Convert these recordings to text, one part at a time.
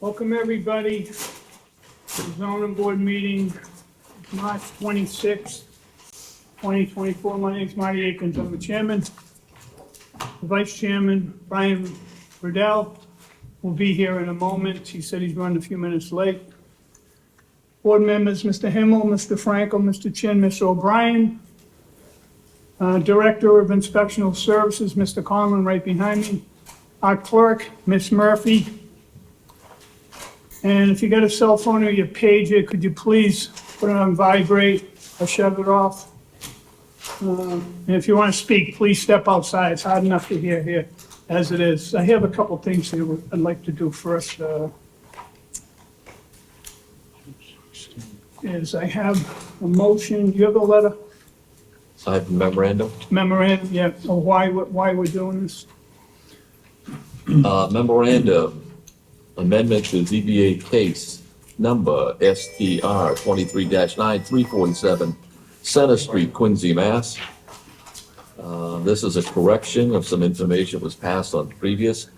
Welcome, everybody, to the zoning board meeting, March 26th, 2024. My name's Marty Akins. I'm the chairman. The vice chairman, Brian Riddell, will be here in a moment. He said he's running a few minutes late. Board members, Mr. Himmel, Mr. Frankel, Mr. Chin, Mr. O'Brien. Director of Inspectional Services, Mr. Conlon, right behind me. Our clerk, Ms. Murphy. And if you got a cell phone or your pager, could you please put it on vibrate or shut it off? And if you want to speak, please step outside. It's hard enough to hear here as it is. I have a couple things here I'd like to do first. Is I have a motion. Do you have a letter? I have a memorandum. Memorandum, yeah, of why we're doing this? Memorandum amendment to ZBA case number STR 23-9347 Center Street, Quincy, Mass. This is a correction of some information that was passed on previous.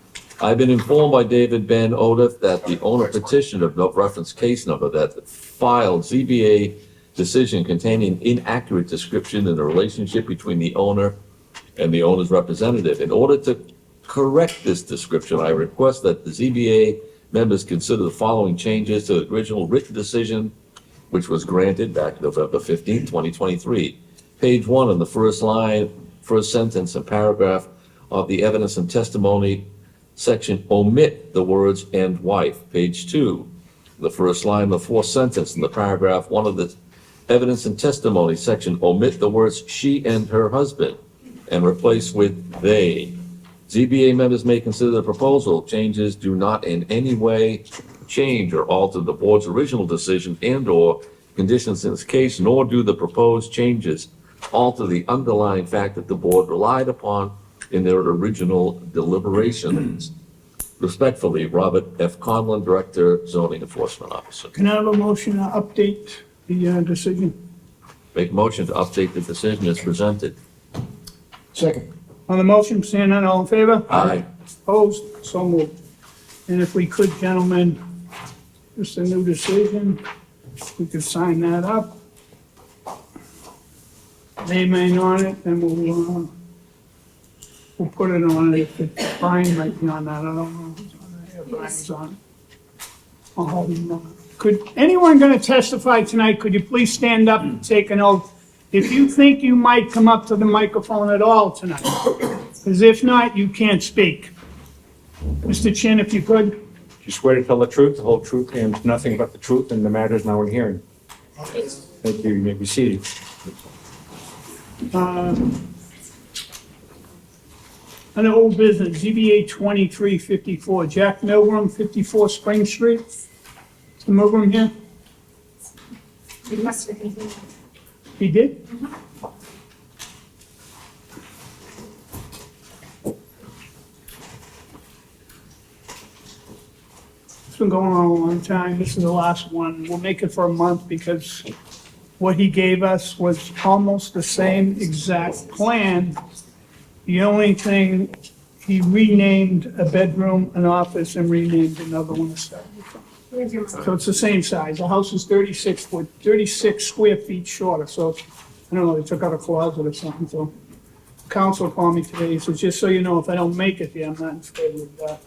I've been informed by David Ben Odeth that the owner petition of no reference case number that filed ZBA decision containing inaccurate description in the relationship between the owner and the owner's representative. In order to correct this description, I request that the ZBA members consider the following changes to the original written decision, which was granted back November 15, 2023. Page 1 on the first line, first sentence and paragraph of the evidence and testimony section, omit the words "and wife." Page 2, the first line, the fourth sentence in the paragraph 1 of the evidence and testimony section, omit the words "she and her husband" and replace with "they." ZBA members may consider the proposal changes do not in any way change or alter the board's original decision and/or conditions in this case, nor do the proposed changes alter the underlying fact that the board relied upon in their original deliberations. Respectfully, Robert F. Conlon, Director, Zoning Enforcement Officer. Can I have a motion to update the decision? Make a motion to update the decision as presented. Second. On the motion, seeing none, all in favor? Aye. Opposed? So moved. And if we could, gentlemen, just a new decision, we could sign that up. Name on it, and we'll put it on it. Brian might be on that, I don't know. who's on it. Yeah, Brian's on it. I'll hold him on. Could, anyone gonna testify tonight, could you please stand up and take an oath? If you think you might come up to the microphone at all tonight, because if not, you can't speak. Mr. Chin, if you could. Do you swear to tell the truth, the whole truth, and nothing but the truth, and the matter is now in hearing? Thank you. You may be seated. Under old business, ZBA 2354, Jack Milgram, 54 Spring Street. Is the Milgram here? It must have been here. He did? It's been going on a long time. This is the last one. We'll make it for a month because what he gave us was almost the same exact plan. The only thing, he renamed a bedroom, an office, and renamed another one a study. Where's your mom? So it's the same size. The house is 36 square feet shorter, so, I don't know, they took out a closet or something, so. Council called me today, so just so you know, if I don't make it there, I'm not in favor of that.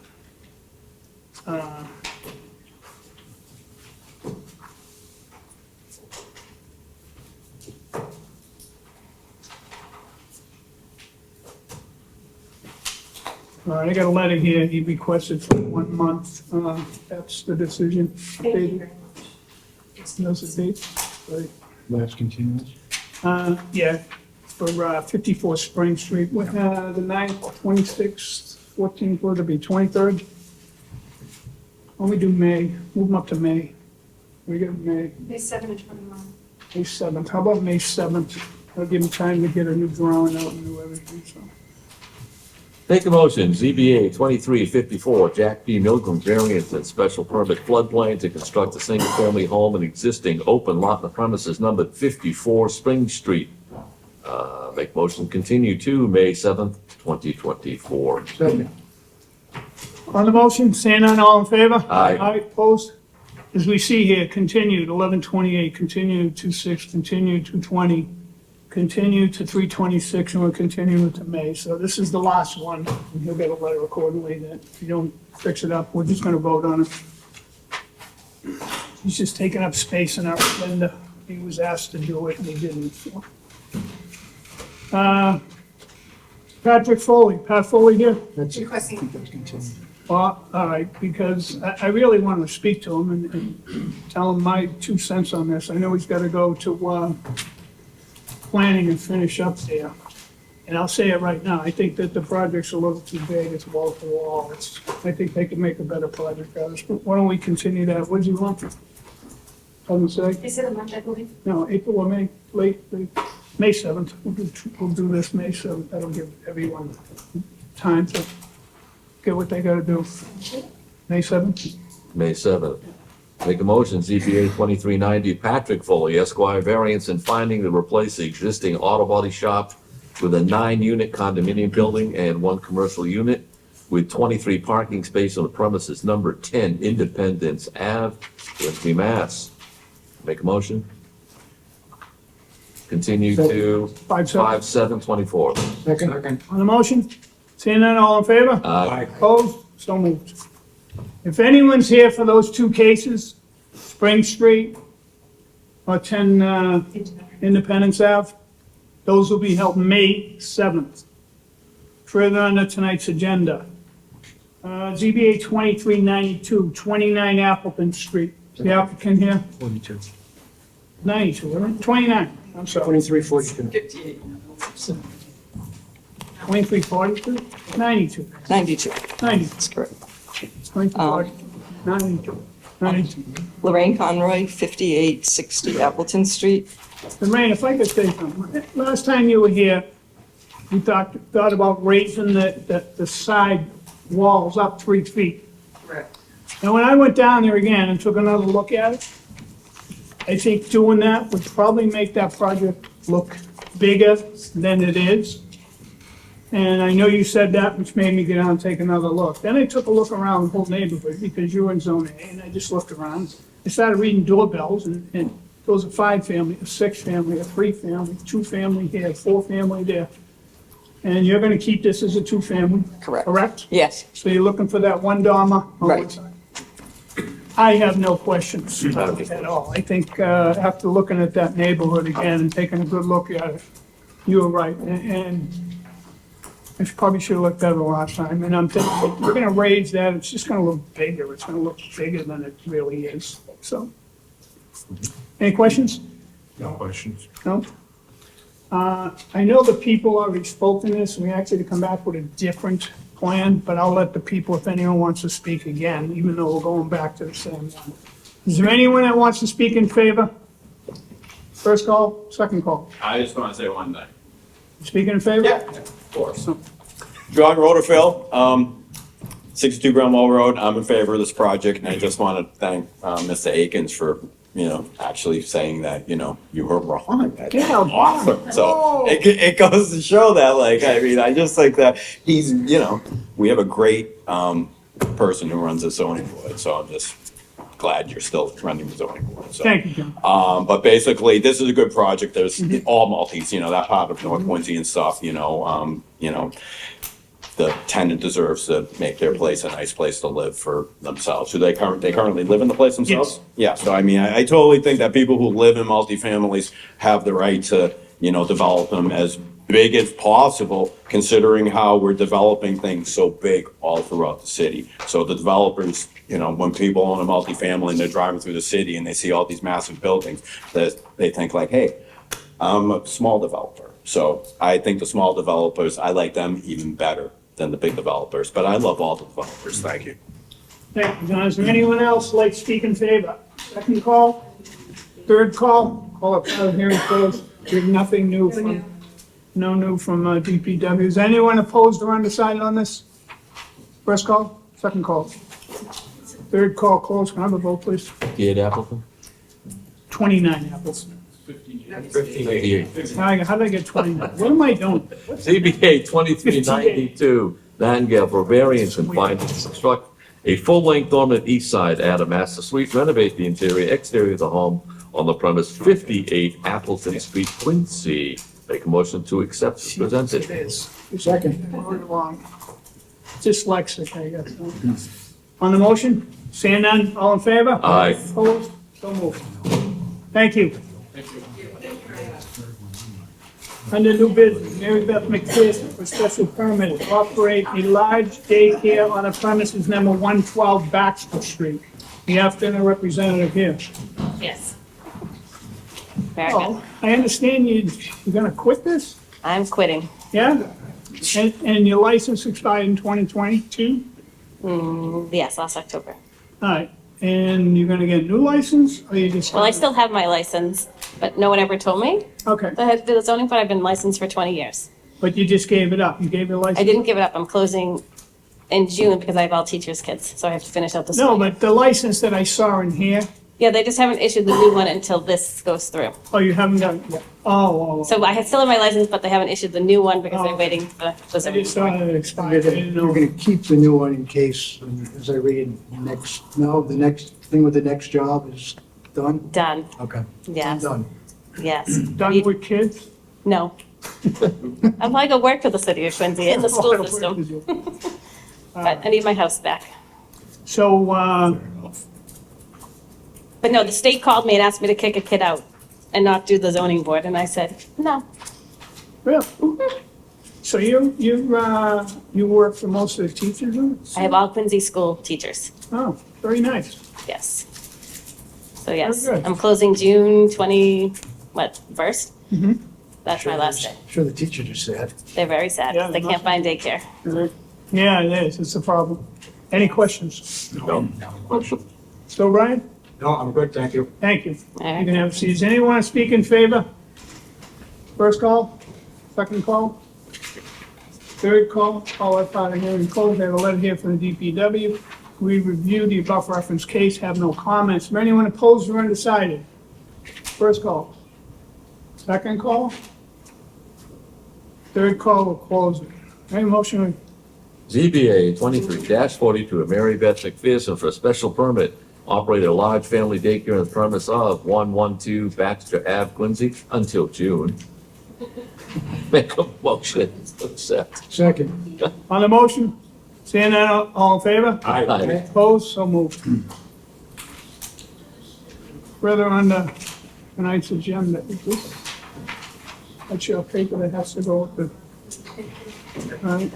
All right, I got a letter here. He requested for 1 month. That's the decision. Thank you very much. Those are dates. Right. Last continuance. Yeah, for 54 Spring Street, with the 9th, 26th, 14th, what would it be, 23rd? Why don't we do May, move them up to May. We got May, May 7 and 21. May 7th, how about May 7th? That'll give them time to get a new drawing out and do everything, so. Make a motion, ZBA 2354, Jack P. Milgram variance and special permit floodplain to construct a single-family home and existing open lot on the premises numbered 54 Spring Street. Make motion continue to May 7th, 2024. Second. On the motion, seeing none, all in favor? Aye. Aye, opposed? As we see here, continued, 11/28, continued 2/6, continued 2/20, continued to 3/26, and we're continuing to May. So this is the last one, and he'll get a letter accordingly that if you don't fix it up, we're just gonna vote on it. He's just taking up space in our agenda. He was asked to do it, and he didn't, so. Patrick Foley, Pat Foley here? Requesting. Well, all right, because I really want to speak to him and tell him my 2 cents on this. I know he's got to go to planning and finish up there. And I'll say it right now, I think that the project's a little too big, it's wall to wall. I think they could make a better project out of it. Why don't we continue that? What do you want? Doesn't say? Is it a month, I believe? No, April or May, late, May 7th. We'll do this May 7th. That'll give everyone time to get what they gotta do. May 7th? May 7th. Make a motion, ZBA 2390, Patrick Foley, Esquire, variance and finding to replace the existing auto body shop with a 9-unit condominium building and 1 commercial unit with 23 parking spaces on the premises number 10 Independence Ave, Quincy, Mass. Make a motion. Continue to 5/7. 5/7/24. Second. On the motion? Seeing none, all in favor? Aye. Opposed? So moved. If anyone's here for those 2 cases, Spring Street or 10 Independence Ave, those will be held May 7th. Further on to tonight's agenda. ZBA 2392, 29 Appleton Street. Is the applicant here? 42. 92, isn't it? 29, I'm sorry. 2342. 2342? 92. 92, 90. that's correct. 2342. 92. 92. Lorraine Conroy, 5860 Appleton Street. Lorraine, if I could say something, last time you were here, we thought about raising the side walls up 3 feet. Correct. And when I went down there again and took another look at it, I think doing that would probably make that project look bigger than it is. And I know you said that, which made me get out and take another look. Then I took a look around the whole neighborhood because you were in Zone A, and I just looked around. I started reading doorbells, and there was a 5-family, a 6-family, a 3-family, 2-family here, 4-family there. And you're gonna keep this as a 2-family? Correct. Correct? Yes, So you're looking for that 1 dormer on one Right. side? I have no questions at all. I think after looking at that neighborhood again and taking a good look at it, you were right. And I probably should have looked better last time. And I'm thinking, we're gonna raise that, it's just gonna look bigger. It's gonna look bigger than it really is, so. Any questions? No questions. No? I know the people already spoke in this, and we actually come back with a different plan, but I'll let the people, if anyone wants to speak again, even though we're going back to the same one. Is there anyone that wants to speak in favor? First call, second call. I just want to say one thing. Speaking in favor? Of course. So, John Rotherfield, 62 Grumwell Road. I'm in favor of this project, and I just want to thank Mr. Akins for, actually saying that, you were wrong. That's Yeah. awesome. So it goes to show that, I just think that he's, we have a great person who runs the zoning board, so I'm just glad you're still running the zoning board. So. thank you, John. But basically, this is a good project. There's all multis, that part of North Quincy and stuff, the tenant deserves to make their place a nice place to live for themselves. Do they currently live in the place themselves? Yeah, so I totally think that people who live in multifamilies have the right to, develop them as big as possible, considering how we're developing things so big all throughout the city. So the developers, when people own a multifamily and they're driving through the city and they see all these massive buildings, that they think like, hey, I'm a small developer. So I think the small developers, I like them even better than the big developers, but I love all the developers. Thank you. Thank you, John. Is there anyone else like to speak in favor? Second call? Third call? Call up, hearing closed. There's nothing new from, no new from DPW. Is anyone opposed or undecided on this? First call? Second call? Third call closed. Can I have a vote, please? 58 Appleton? 29 apples. 58. How did I get 29? What am I doing? ZBA 2392, Nightingale for variance and finding to construct a full-length dormer at east side, add a master suite, renovate the interior, exterior of the home on the premise 58 Appleton Street, Quincy. Make a motion to accept as presented. It is. Second. Dyslexic, I guess. On the motion, seeing none, all in favor? Aye. Opposed? So moved. Thank you. Under new business, Mary Beth McPherson for special permit to operate a large daycare on a premises number 112 Baxter Street. You have to have a representative here. Yes. Very good. Oh, I understand you're gonna quit this? I'm quitting. Yeah? And your license expired in 2022? Yes, last October. All right, and you're gonna get a new license, or you just? Well, I still have my license, but no one ever told me. Okay, The zoning board, I've been licensed for 20 years. but you just gave it up, you gave your license? I didn't give it up. I'm closing in June because I have all teachers' kids, so I have to finish out the No, school. but the license that I saw in here, Yeah, they just haven't issued the new one until this goes through. oh, you haven't done it yet? Oh, So I still have my license, but they haven't issued the new one because Oh. they're waiting for the I zoning just saw board. it expired, I didn't You're know. gonna keep the new one in case, as I read, the next thing with the next job is done? Done, Okay. yes, Done. yes. Done You- with kids? No. I'm like, I work for the city of Quincy in the school system, but I need my house back. So, But no, the state called me and asked me to kick a kid out and not do the zoning board, and I said, no. really? So you work for most of the teachers? huh? I have all Quincy school teachers, Oh, very nice. yes. So yes, Very good. I'm closing June 21st? Mhm. That's my last day. Sure, the teacher just said. They're very sad, Yeah, they can't find daycare. Yeah, it is, it's a problem. Any questions? No. So, Brian? No, I'm good, thank you. Thank you. All You right. can have a seat. Does anyone want to speak in favor? First call, second call, third call, all that part of hearing closed. I have a letter here from the DPW. We reviewed the above referenced case, have no comments. Is there anyone opposed or undecided? First call. Second call. Third call, we'll close it. Any motion, ZBA 23-42 of Mary Beth McPherson for a special permit, operate a large family daycare on the premise of 112 Baxter Ave, Quincy, until June. Make a motion to accept. Second. on the motion? Seeing that, all in favor? Aye. Opposed, so moved. Further on the tonight's agenda, is this? That's your paper that has to go with the. Right.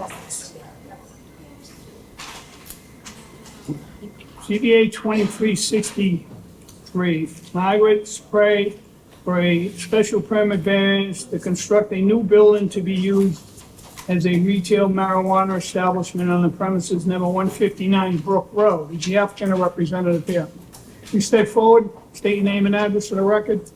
CBA 2363, Margaret Spray for a special permit variance to construct a new building to be used as a retail marijuana establishment on the premises number 159 Brook Road. Is the applicant or representative here? Please step forward, state your name and address for the record.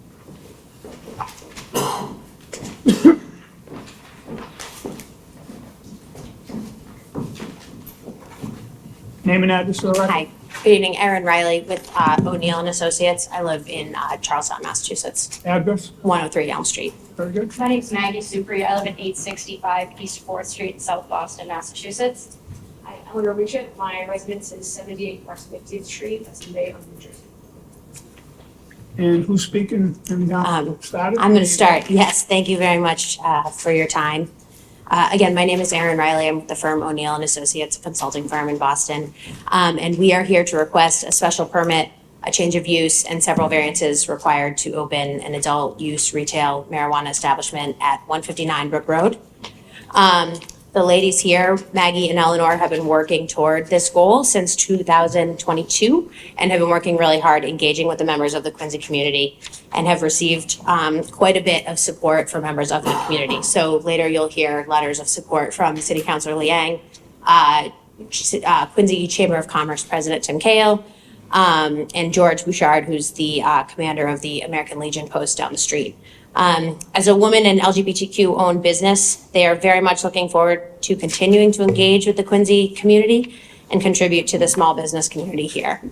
Name and address for the record. Hi, good evening, Erin Riley with O'Neill and Associates. I live in Charlestown, Massachusetts, Address, 103 Elm Street. very good. My name's Maggie Supri. I live at 865 East 4th Street in South Boston, Massachusetts. Hi, Eleanor Richard. My residence is 78 West 50th Street. That's in Bayonne, New Jersey. And who's speaking? Started? I'm going to start. Yes, thank you very much for your time. Again, my name is Erin Riley. I'm with the firm O'Neill and Associates, a consulting firm in Boston. And we are here to request a special permit, a change of use, and several variances required to open an adult use retail marijuana establishment at 159 Brook Road. The ladies here, Maggie and Eleanor, have been working toward this goal since 2022 and have been working really hard engaging with the members of the Quincy community and have received quite a bit of support from members of the community. So later you'll hear letters of support from City Councilor Liang, Quincy Chamber of Commerce President Tim Cahill, and George Bouchard, who's the commander of the American Legion post down the street. As a woman and LGBTQ-owned business, they are very much looking forward to continuing to engage with the Quincy community and contribute to the small business community here.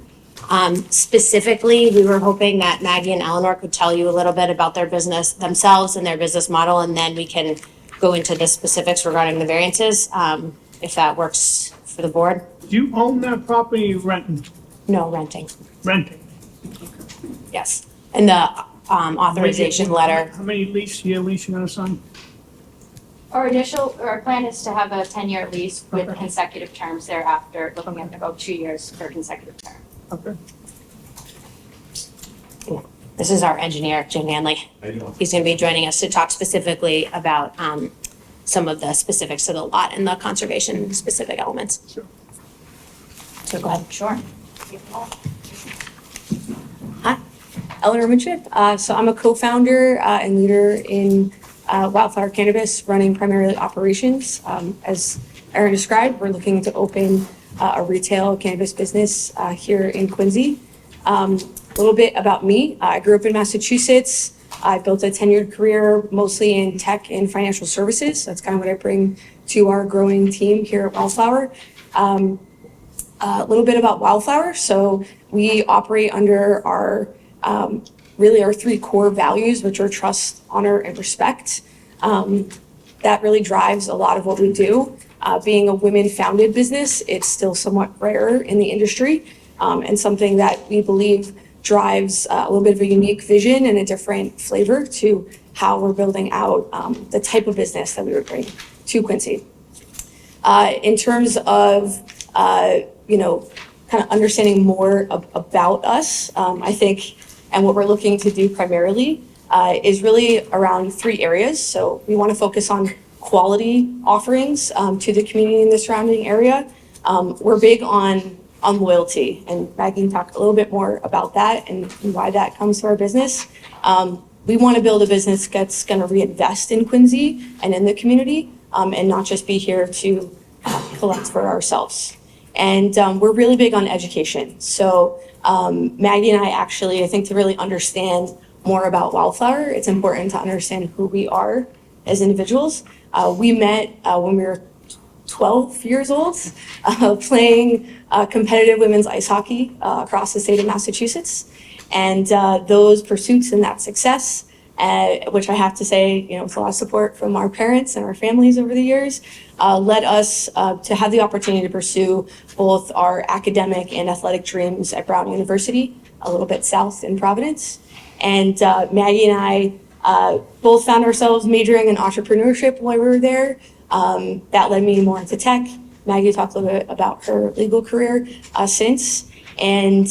Specifically, we were hoping that Maggie and Eleanor could tell you a little bit about their business themselves and their business model, and then we can go into the specifics regarding the variances. if that works for the board. Do you own that property or renting? No renting, Renting? yes. And the authorization letter, How many year lease you gonna sign? Our plan is to have a 10-year lease with Okay. consecutive terms thereafter, looking at about 2 years for consecutive term. Okay. this is our engineer, Jim Hanley. He's gonna be joining us to talk specifically about some of the specifics of the lot and the conservation specific elements. Sure. So go ahead. Sure. Eleanor Winship. So I'm a co-founder and leader in Wildflower Cannabis, running primarily operations. As Erin described, we're looking to open a retail cannabis business here in Quincy. A little bit about me. I grew up in Massachusetts. I built a tenured career mostly in tech and financial services. That's kind of what I bring to our growing team here at Wildflower. A little bit about Wildflower. So we operate under our really our 3 core values, which are trust, honor, and respect. That really drives a lot of what we do. Being a women-founded business, it's still somewhat rare in the industry, and something that we believe drives a little bit of a unique vision and a different flavor to how we're building out the type of business that we would bring to Quincy. In terms of, kind of understanding more about us, I think, and what we're looking to do primarily is really around 3 areas. So we want to focus on quality offerings to the community in the surrounding area. We're big on loyalty, and Maggie can talk a little bit more about that and why that comes to our business. We want to build a business that's going to reinvest in Quincy and in the community, and not just be here to collect for ourselves. And we're really big on education. So Maggie and I actually, I think to really understand more about Wildflower, it's important to understand who we are as individuals. We met when we were 12 years old, playing competitive women's ice hockey across the state of Massachusetts. And those pursuits and that success, which I have to say, with a lot of support from our parents and our families over the years, led us to have the opportunity to pursue both our academic and athletic dreams at Brown University, a little bit south in Providence. And Maggie and I both found ourselves majoring in entrepreneurship while we were there. That led me more into tech. Maggie talked a little bit about her legal career since. And,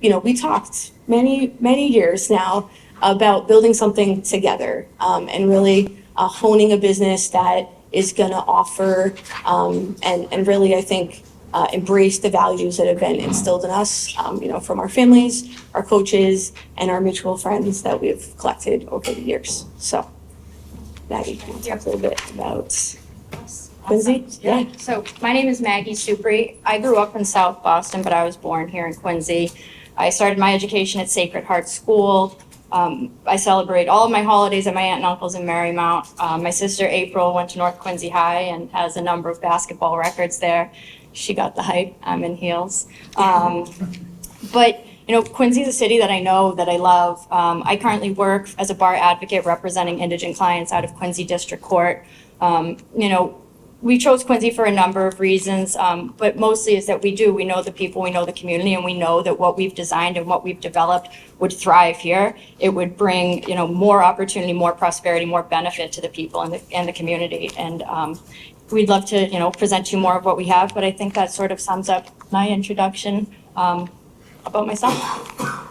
we talked many years now about building something together and really honing a business that is going to offer and really, I think, embrace the values that have been instilled in us, from our families, our coaches, and our mutual friends that we've collected over the years. So, Maggie, can you talk a little bit about Quincy? Yeah. So my name is Maggie Supri. I grew up in South Boston, but I was born here in Quincy. I started my education at Sacred Heart School. I celebrate all of my holidays at my aunt and uncle's in Marymount. My sister April went to North Quincy High and has a number of basketball records there. She got the hype. I'm in heels. But Quincy is a city that I know, that I love. I currently work as a bar advocate representing indigent clients out of Quincy District Court. We chose Quincy for a number of reasons, but mostly is that we know the people, we know the community, and we know that what we've designed and what we've developed would thrive here. It would bring, more opportunity, more prosperity, more benefit to the people and the community. And we'd love to, present to you more of what we have, but I think that sort of sums up my introduction about myself.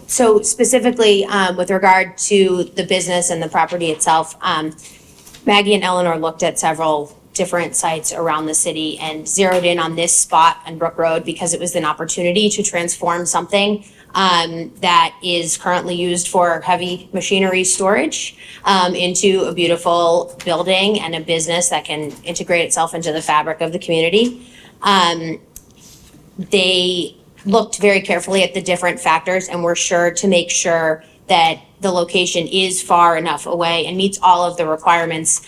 So specifically, with regard to the business and the property itself, Maggie and Eleanor looked at several different sites around the city and zeroed in on this spot on Brook Road because it was an opportunity to transform something that is currently used for heavy machinery storage into a beautiful building and a business that can integrate itself into the fabric of the community. They looked very carefully at the different factors and were sure to make sure that the location is far enough away and meets all of the requirements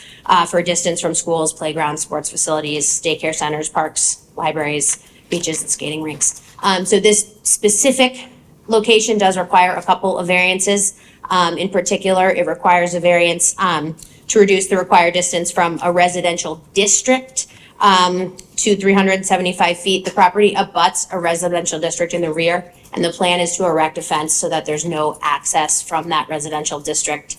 for distance from schools, playgrounds, sports facilities, daycare centers, parks, libraries, beaches, and skating rinks. So this specific location does require a couple of variances. In particular, it requires a variance to reduce the required distance from a residential district to 375 feet. The property abuts a residential district in the rear, and the plan is to erect a fence so that there's no access from that residential district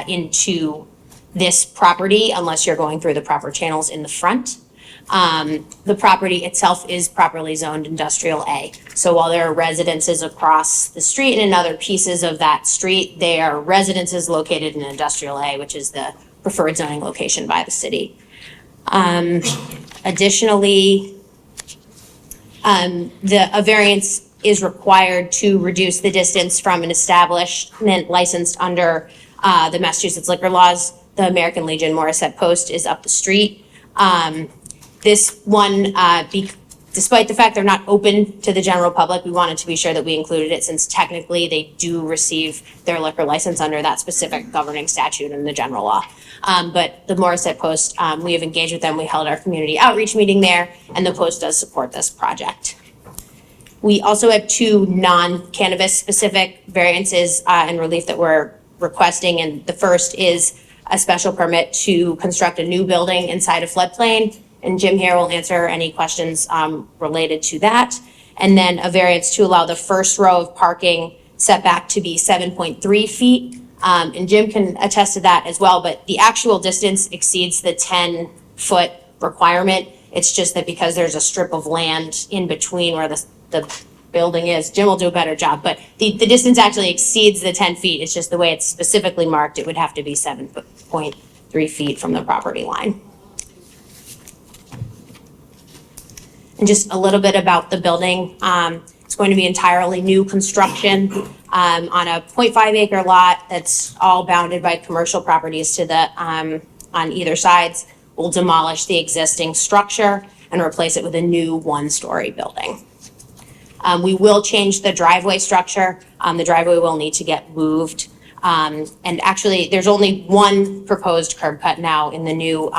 into this property unless you're going through the proper channels in the front. The property itself is properly zoned Industrial A. So while there are residences across the street and in other pieces of that street, they are residences located in Industrial A, which is the preferred zoning location by the city. Additionally, a variance is required to reduce the distance from an establishment licensed under the Massachusetts liquor laws. The American Legion Morissette Post is up the street. This one, despite the fact they're not open to the general public, we wanted to be sure that we included it since technically they do receive their liquor license under that specific governing statute in the general law. But the Morissette Post, we have engaged with them. We held our community outreach meeting there, and the Post does support this project. We also have two non-cannabis specific variances and relief that we're requesting, and the first is a special permit to construct a new building inside a floodplain. And Jim here will answer any questions related to that. And then a variance to allow the first row of parking setback to be 7.3 feet. And Jim can attest to that as well, but the actual distance exceeds the 10-foot requirement. It's just that because there's a strip of land in between where the building is, Jim will do a better job, but the distance actually exceeds the 10 feet. It's just the way it's specifically marked, it would have to be 7.3 feet from the property line. And just a little bit about the building. It's going to be entirely new construction on a 0.5 acre lot that's all bounded by commercial properties to the on either sides. We'll demolish the existing structure and replace it with a new one-story building. We will change the driveway structure. The driveway will need to get moved. And actually, there's only one proposed curb cut now in the new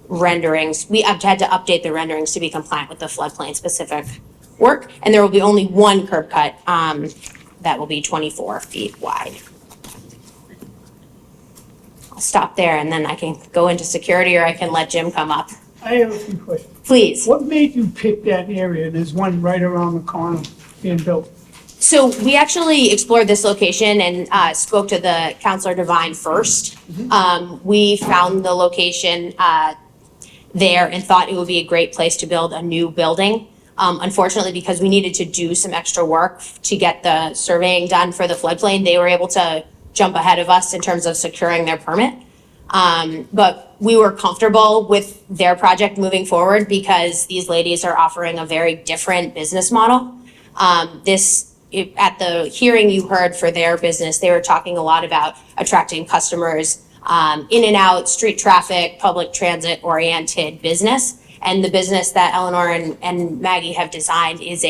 renderings. We have had to update the renderings to be compliant with the floodplain specific work, and there will be only one curb cut that will be 24 feet wide. I'll stop there and then I can go into security, or I can let Jim come up. I have a few questions. Please. What made you pick that area? There's one right around the corner being built. So we actually explored this location and spoke to the Counselor Devine first. We found the location there and thought it would be a great place to build a new building. Unfortunately, because we needed to do some extra work to get the surveying done for the floodplain, they were able to jump ahead of us in terms of securing their permit. But we were comfortable with their project moving forward because these ladies are offering a very different business model. At the hearing you heard for their business, they were talking a lot about attracting customers, in and out, street traffic, public transit oriented business. And the business that Eleanor and Maggie have designed is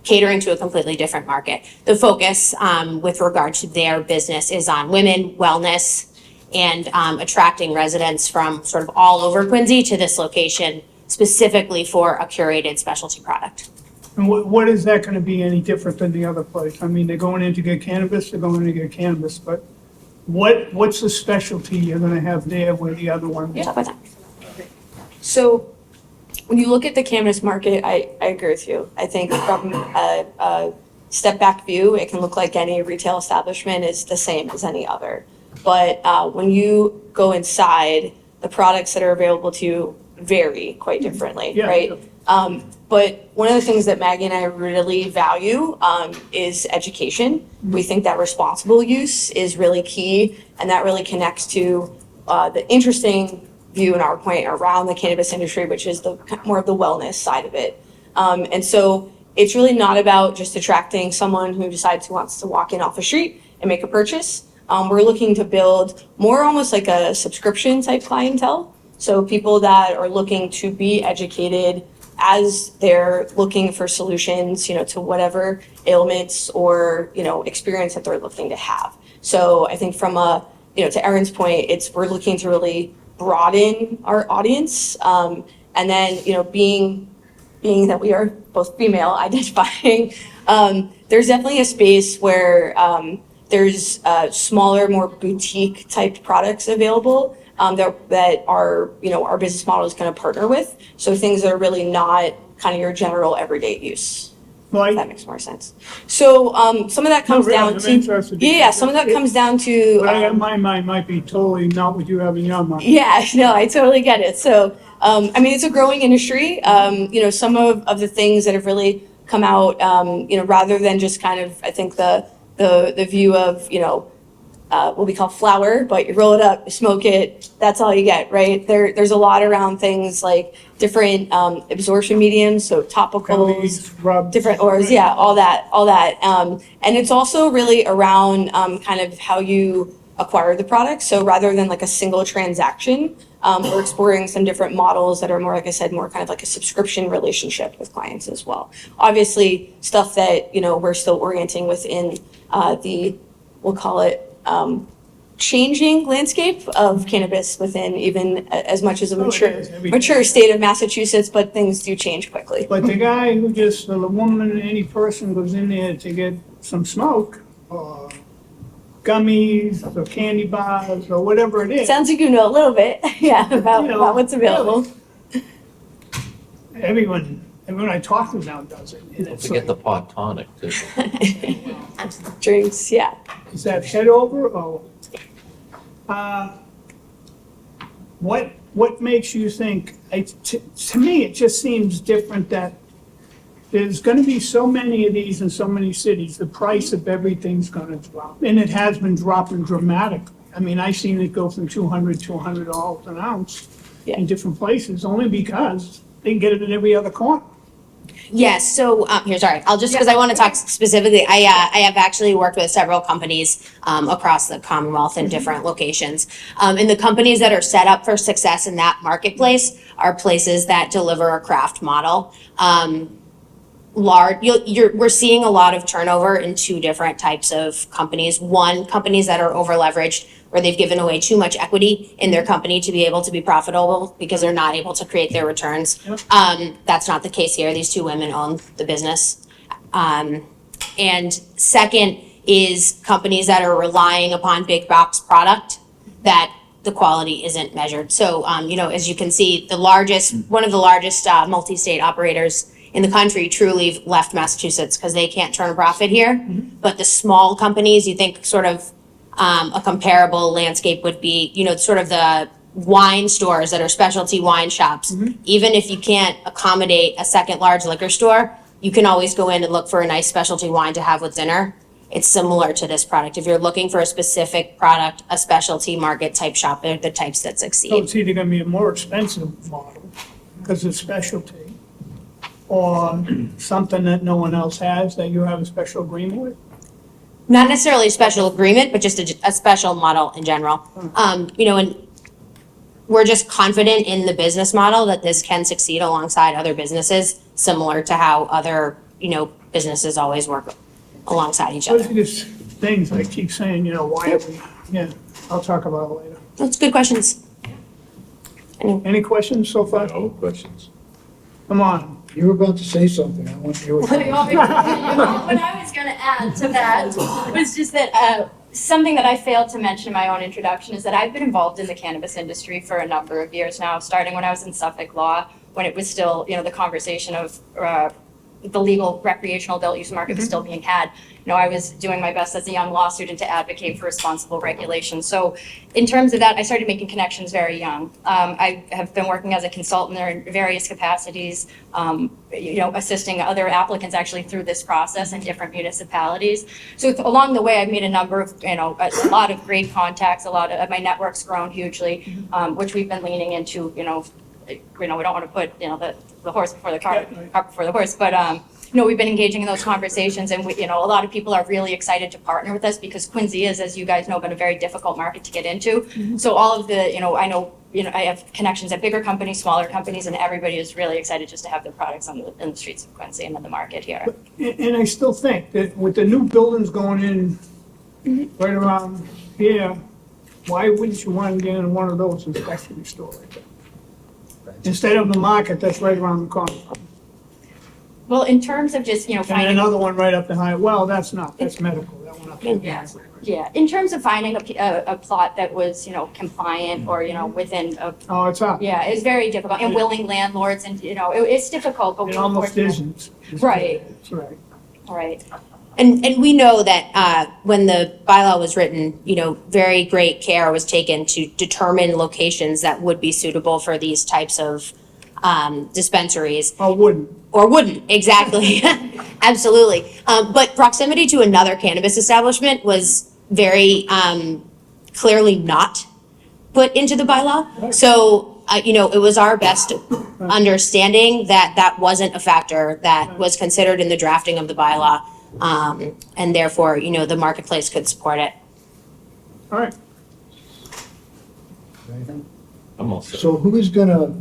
catering to a completely different market. The focus with regard to their business is on women, wellness, and attracting residents from sort of all over Quincy to this location specifically for a curated specialty product. And what is that gonna be any different than the other place? I mean, they're going in to get cannabis, they're going in to get cannabis, but what's the specialty you're gonna have there where the other one? Talk about that. So when you look at the cannabis market, I agree with you. I think from a step back view, it can look like any retail establishment is the same as any other. But when you go inside, the products that are available to you vary quite differently, Yeah. right? But one of the things that Maggie and I really value is education. We think that responsible use is really key, and that really connects to the interesting view in our point around the cannabis industry, which is the more of the wellness side of it. And so it's really not about just attracting someone who decides who wants to walk in off the street and make a purchase. We're looking to build more almost like a subscription type clientele. So people that are looking to be educated as they're looking for solutions, to whatever ailments or, experience that they're looking to have. So I think from to Erin's point, we're looking to really broaden our audience. And then, being, being that we are both female identifying, there's definitely a space where there's smaller, more boutique type products available that are, our business model is going to partner with. So things that are really not kind of your general everyday use. If that makes more sense. So some of that comes really, down I'm to, interested. yeah, some of that comes down to. But my mind might be totally not what you have in your mind. Yeah, no, I totally get it. So, it's a growing industry. Some of the things that have really come out, rather than just kind of, I think the view of, what we call flour, but you roll it up, you smoke it, that's all you get, right? There's a lot around things like different absorption mediums, so topicals, Gummies, rubs. different oils, yeah, all that. And it's also really around kind of how you acquire the product. So rather than like a single transaction, we're exploring some different models that are more, like I said, more kind of like a subscription relationship with clients as well. Obviously, stuff that, we're still orienting within we'll call it, changing landscape of cannabis within even as much as a Oh, it mature, is. Everything. mature state of Massachusetts, but things do change quickly. But the guy who just, the woman, any person goes in there to get some smoke, or gummies, or candy bars, or whatever it is. Sounds like you know a little bit, yeah, about what's available. Everyone I talk to now does it. And Don't it's forget like, the pot tonic, too. Drinks, yeah. is that head over or? What makes you think, to me, it just seems different that there's gonna be so many of these in so many cities, the price of everything's gonna drop. And it has been dropping dramatically. I mean, I've seen it go from $200 to $100 an ounce Yeah. in different places, only because they can get it at every other corner. Yes, so, sorry, I'll just, because I want to talk specifically, I have actually worked with several companies across the Commonwealth in different locations. And the companies that are set up for success in that marketplace are places that deliver a craft model. We're seeing a lot of turnover in two different types of companies. One, companies that are over leveraged, where they've given away too much equity in their company to be able to be profitable because they're not able to create their returns. That's not the case here. These two women own the business. And second is companies that are relying upon big box product that the quality isn't measured. So, as you can see, one of the largest multi-state operators in the country truly left Massachusetts because they can't turn a profit here. But the small companies, you think sort of a comparable landscape would be, sort of the wine stores that are specialty wine shops. Even if you can't accommodate a second large liquor store, you can always go in and look for a nice specialty wine to have with dinner. It's similar to this product. If you're looking for a specific product, a specialty market type shop, they're the types that So succeed. it's either gonna be a more expensive model because it's specialty, or something that no one else has that you have a special agreement with. Not necessarily a special agreement, but just a special model in general. And we're just confident in the business model that this can succeed alongside other businesses, similar to how other, businesses always work alongside each Those other. are just things I keep saying, why are we, I'll talk about it later. That's good questions. Any questions so far? No questions. Come on. You were about to say something, I want to hear what What I was gonna add to that was just that, something that I failed to mention in my own introduction is that I've been involved in the cannabis industry for a number of years now, starting when I was in Suffolk Law, when it was still, the conversation of, the legal recreational adult use market was still being had. I was doing my best as a young law student to advocate for responsible regulation. So in terms of that, I started making connections very young. I have been working as a consultant in various capacities, assisting other applicants actually through this process in different municipalities. So along the way, I've made a number of, a lot of great contacts, my network's grown hugely, which we've been leaning into, we don't want to put, the horse before the cart, cart before the horse, but, we've been engaging in those conversations, and a lot of people are really excited to partner with us because Quincy is, as you guys know, been a very difficult market to get into. So all of the, I know, I have connections at bigger companies, smaller companies, and everybody is really excited just to have their products in the streets of Quincy and in the market here. And I still think that with the new buildings going in right around here, why wouldn't you want to get in one of those in specialty store like that? Instead of the market that's right around the corner. Well, in terms of just, And finding. another one right up the high, well, that's medical, that one up there. Yeah, yeah, in terms of finding a plot that was, compliant or, within a, Oh, it's up. yeah, it's very difficult, and willing landlords, and, it's difficult, but. It almost unfortunately- isn't. Right. That's right. Right. And we know that when the bylaw was written, very great care was taken to determine locations that would be suitable for these types of dispensaries. Oh, wouldn't. Or wouldn't, exactly. Absolutely. But proximity to another cannabis establishment was very clearly not put into the bylaw. So, it was our best understanding that that wasn't a factor that was considered in the drafting of the bylaw. And therefore, the marketplace could support it. All right. I'm all set. So who is gonna,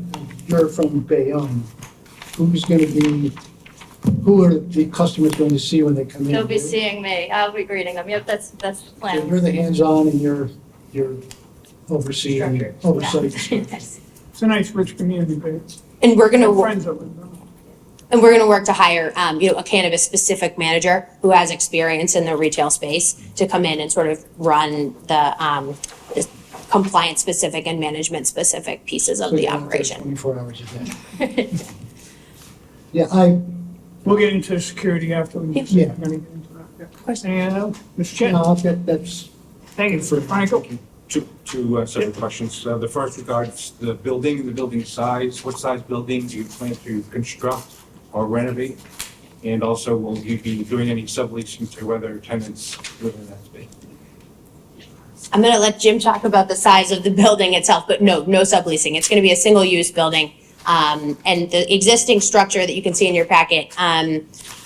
you're from Bayonne, who's gonna be, who are the customers going to see when they come in? They'll be seeing me, I'll be greeting them, yep, that's the So plan. you're the hands-on and you're overseeing, Structured. oversight. It's a nice rich community, but it's, And we're gonna. friends of it. And we're gonna work to hire, a cannabis-specific manager who has experience in the retail space to come in and sort of run the compliance-specific and management-specific pieces of So the you're out there operation. 24 hours a day. Yeah, We'll get into security after we. Yeah. We're gonna get into that, yeah. Of course. Anything else? Mr. Chen? no, that's, Thank you, Franco. Two separate questions. The first regards the building size. What size building do you plan to construct or renovate? And also, will you be doing any subleasing to other tenants within that space? I'm gonna let Jim talk about the size of the building itself, but no subleasing. It's gonna be a single-use building. And the existing structure that you can see in your packet,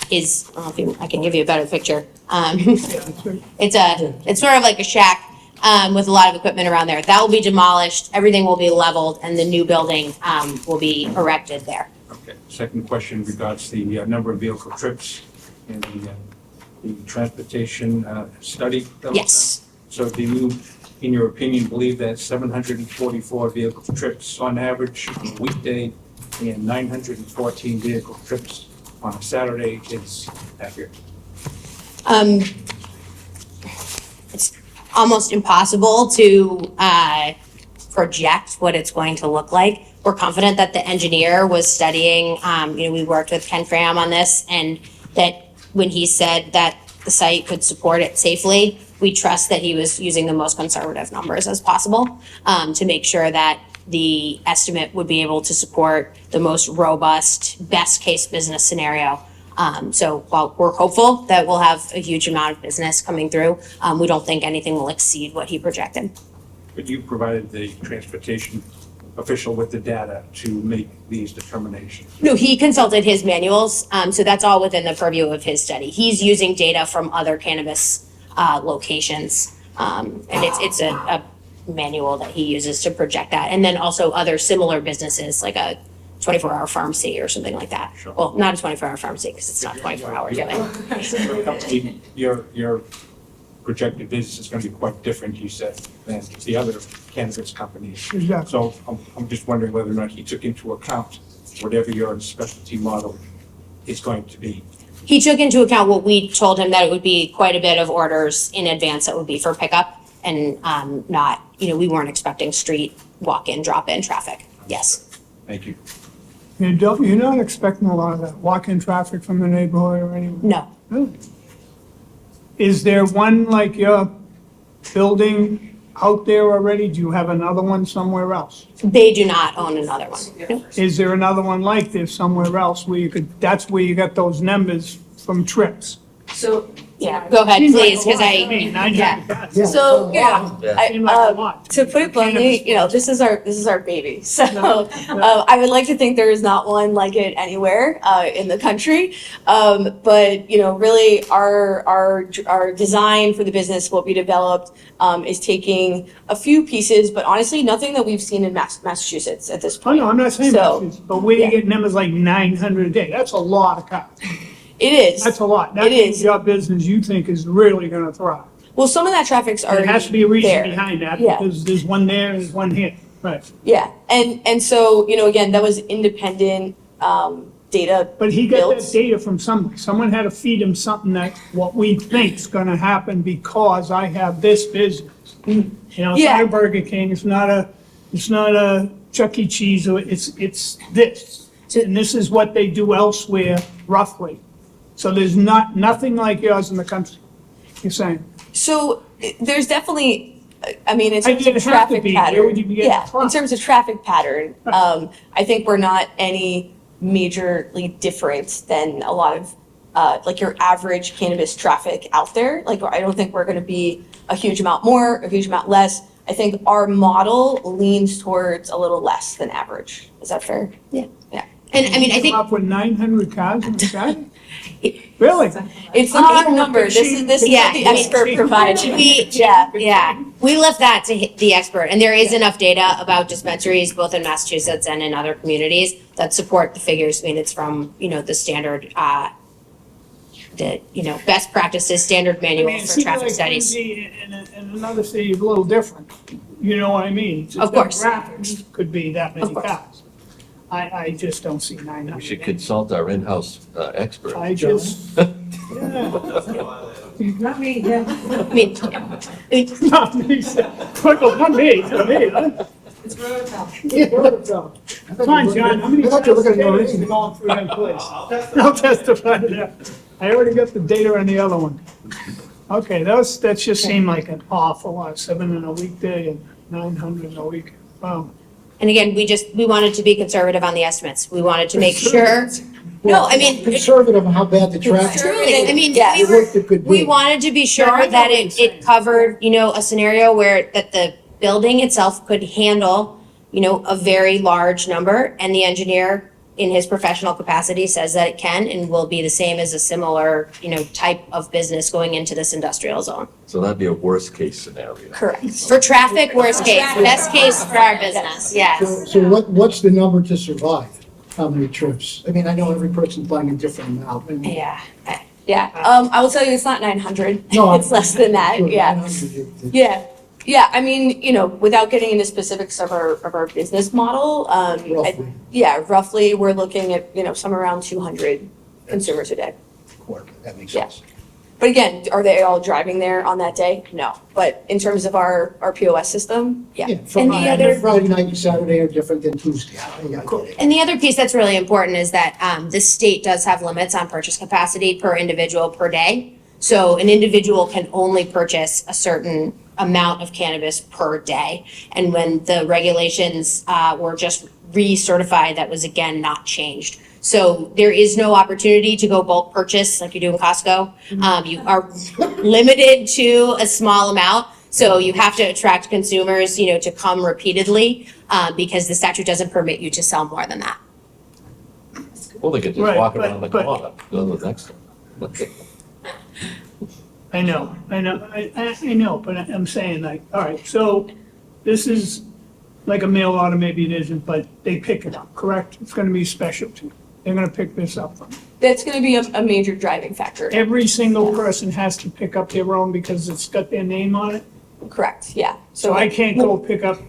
is, I don't know if I can give you a better picture. It's sort of like a shack, with a lot of equipment around there. That will be demolished, everything will be leveled, and the new building, will be erected there. Okay. Second question regards the number of vehicle trips and the transportation study that was done. Yes. So do you, in your opinion, believe that 744 vehicle trips on average on a weekday and 914 vehicle trips on a Saturday is accurate? It's almost impossible to project what it's going to look like. We're confident that the engineer was studying, we worked with Ken Fram on this, and that when he said that the site could support it safely, we trust that he was using the most conservative numbers as possible, to make sure that the estimate would be able to support the most robust, best-case business scenario. So while we're hopeful that we'll have a huge amount of business coming through, we don't think anything will exceed what he projected. But you provided the transportation official with the data to make these determinations. No, he consulted his manuals, so that's all within the purview of his study. He's using data from other cannabis locations, and it's a manual that he uses to project that. And then also other similar businesses, like a 24-hour pharmacy or something like that. Sure. Well, not a 24-hour pharmacy, because it's not 24 hours, but Your projected business is going to be quite different, you said, than the other cannabis companies. Exactly. So I'm just wondering whether or not he took into account whatever your specialty model is going to be. he took into account what we told him, that it would be quite a bit of orders in advance that would be for pickup, and not, we weren't expecting street walk-in, drop-in traffic. Yes. Thank you. You're not expecting a lot of that walk-in traffic from the neighborhood or anything? No. Really? Is there one like your building out there already? Do you have another one somewhere else? They do not own another one. No. Is there another one like this somewhere else where you could, that's where you got those numbers from trips? So, Yeah, go ahead, Seems like please, a because lot. I, mean, yeah. 900. yeah. so, yeah, Seemed like a lot. to put it bluntly, this is our baby. So, I would like to think there is not one like it anywhere in the country. But really, our design for the business, what we developed, is taking a few pieces, but honestly, nothing that we've seen in Massachusetts at this Oh, point. no, I'm not saying So, that, but where you yeah. get numbers like 900 a day, that's a lot of cars. It is. That's a lot. That It means is. your business, you think, is really gonna thrive. Well, some of that traffic's already There has to be a reason there. behind that, Yeah. because there's one there and there's one here. Right. Yeah, and so, again, that was independent data. But he got built. that data from somebody. Someone had to feed him something that, what we think's gonna happen because I have this business. You know, it's not Yeah. a Burger King, it's not a Chuck E. Cheese, or it's this. So- And this is what they do elsewhere roughly. So there's nothing like yours in the country, you're saying? So there's definitely, I mean, in I terms mean, of it have to traffic be. Where pattern. would you be getting Yeah, it from? in terms of traffic pattern, I think we're not any majorly different than a lot of, like your average cannabis traffic out there. Like, I don't think we're gonna be a huge amount more, a huge amount less. I think our model leans towards a little less than average. Is that fair? Yeah. Yeah. And I mean, I think, Come up with 900 cars on Saturday? Really? It's a Ah, big number. This is Yeah, what the I mean, expert provides. yeah, yeah. We left that to the expert, and there is enough data about dispensaries, both in Massachusetts and in other communities, that support the figures. I mean, it's from, the standard, best practices, standard I manual mean, it for seems traffic like studies. Quincy and another city is a little different. You know what I mean? It's Of course. Demographics could be that many Of course. cars. I just don't see 900. We should consult our in-house expert. I just, yeah. Not me, yeah. I mean, Not me, not me, huh? Come on, John, how many I thought you were looking at your times have you gone through that place? I'll testify to that. I already got the data on the other one. Okay, that just seemed like an awful lot, 7 in a weekday and 900 in a week. Wow. and again, we wanted to be conservative on the estimates. We wanted to make sure, no, I mean, Conservative on how bad the traffic. truly, I mean, Yeah. we The were, work that could we be. wanted to be No, I sure know that what you're it saying. covered, a scenario where, that the building itself could handle, a very large number, and the engineer, in his professional capacity, says that it can and will be the same as a similar, type of business going into this industrial zone. So that'd be a worst-case scenario. Correct. For traffic, worst case, best case for our business, yes. So what's the number to survive? How many trips? I mean, I know every person's buying a different amount. and- Yeah, Yeah, I will tell you, it's not 900. No, It's less than that, Sure, yeah. 900. Yeah, yeah, I mean, without getting into specifics of our business model, Roughly. yeah, roughly, we're looking at, somewhere around 200 consumers a day. Quarter, that makes Yeah. sense. But again, are they all driving there on that day? No, but in terms of our POS system, yeah. Yeah, And Friday the other, Friday night and Saturday are different than Tuesday. I get it. and the other piece that's really important is that the state does have limits on purchase capacity per individual per day. So an individual can only purchase a certain amount of cannabis per day. And when the regulations were just recertified, that was again not changed. So there is no opportunity to go bulk purchase like you do in Costco. You are limited to a small amount. So you have to attract consumers, to come repeatedly because the statute doesn't permit you to sell more than that. Well, they could just Right, walk but- around the but- corner, go to the next one. I know, I know, but I'm saying like, all right, so this is like a mail order, maybe it isn't, but they pick it up, correct? It's gonna be specialty. They're gonna pick this up. that's gonna be a major driving factor. Every single person has to pick up their own because it's got their name on it. Correct, yeah. So I can't go pick up,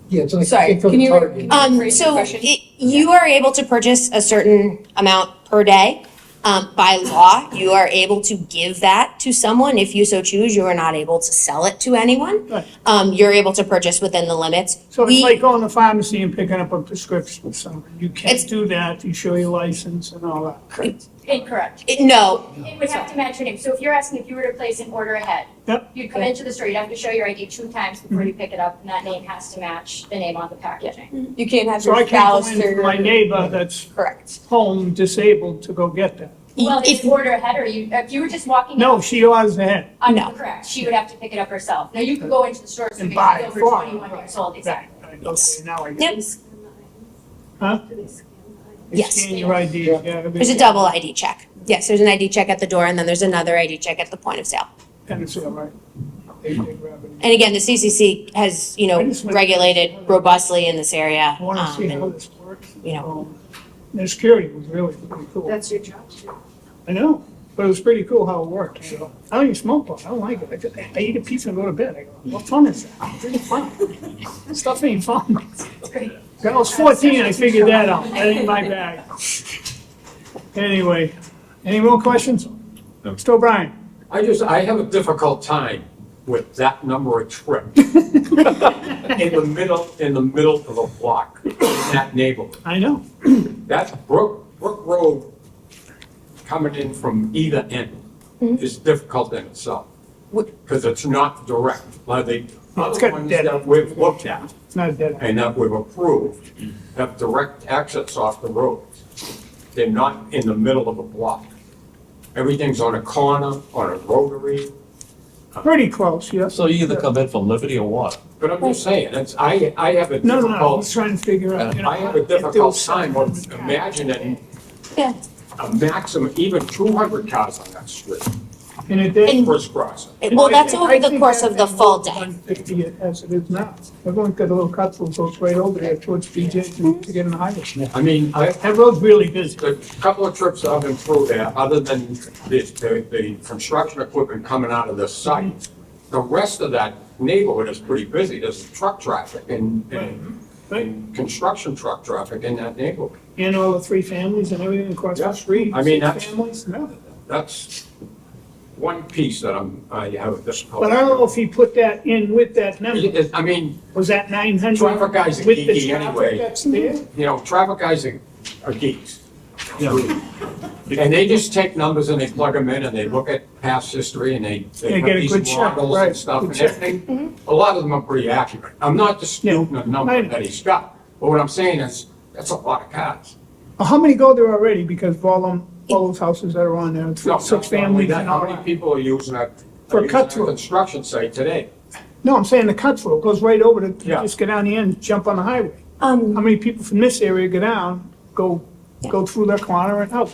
Yeah, it's like. Sorry, from can you- Target. Rephrase the So question. you are able to purchase a certain amount per day. By law, you are able to give that to someone. If you so choose, you are not able to sell it to anyone. Right. You're able to purchase within the limits. so it's We- like going to the pharmacy and picking up a prescription or something. You can't It's- do that, you show your license and all that. Incorrect. No, It would have to match your name. So if you're asking if you were to place an order ahead, Yep. you'd come into the store, you'd have to show your ID 2 times before you pick it up, and that name has to match the name on the packaging. You can't have So I your can't spouse go in or. to my neighbor that's Correct. home disabled to go get that. Well, if if, you order ahead, or if you were just walking. No, she orders ahead. No. Correct, she would have to pick it up herself. Now, you could go into the store, so And if buy you're it over for her. 21 years old, exactly. Right, okay, now I get it. yep, Huh? They Yes. scan your ID, yeah. there's a double ID check. Yes, there's an ID check at the door and then there's another ID check at the point of sale. Pencil, right? They grab it. And again, the CCC has, I just went- regulated robustly in this area. I wanna see how and, this works. you know. The security was really pretty cool. That's your job. I know, but it was pretty cool how it worked, so. I don't even smoke pot, I don't like it. I eat a pizza and go to bed. I go, what fun is that? It's really fun. Stuff ain't fun. It's great. That was 14, I figured that out. That ain't my bag. Anyway, any more questions? Mr. O'Brien? I have a difficult time with that number of trips in the middle of a block in that neighborhood. I know. That's Brook Road coming in from either end is difficult in itself. Because it's not direct. Like the It's other got ones dead that end. we've looked at It's not a dead end. and that we've approved have direct access off the roads. They're not in the middle of a block. Everything's on a corner, on a rotary. Pretty close, yes. So you either come in from Liberty or what? But I'm just saying, I have a No, no, no, difficult, he's trying to figure out, you know. I have a if there difficult was time someone of with imagining Yeah. a maximum, even 200 cars on that street, In a day. And- first crossing. Well, that's I over the think course that of the thing full goes day. 150 as it is now. We're going to get a little cut through, goes right over there towards BJ to get in the highway. I mean, That road's really busy. the couple of trips I've been through there, other than the construction equipment coming out of the site, the rest of that neighborhood is pretty busy. There's truck traffic and construction truck traffic in that neighborhood. And all the three families and everything across Yeah. the street. I mean, 6 that's- families. No. That's one piece that I have a difficulty. But I don't know if he put that in with that number. I mean, Was that 900? Traffic guys are with the geeky traffic anyway. that's there? you know, traffic guys are geeks. And they just take numbers and they plug them in and they look at past history and they They put get a these good check, models right, and stuff good and check. everything. A lot of them are pretty accurate. I'm not disputing Yeah, the number I know. that he's got, but what I'm saying is, that's a lot of cars. Well, how many go there already? Because of all those houses that are on there, No, 6 not only families that, and how all many that. people are using that? For are using cut that through. Construction site today. No, I'm saying the cut through, goes right over to, Yeah. just get down the end, jump on the highway. How many people from this area go down, go through their corner and out?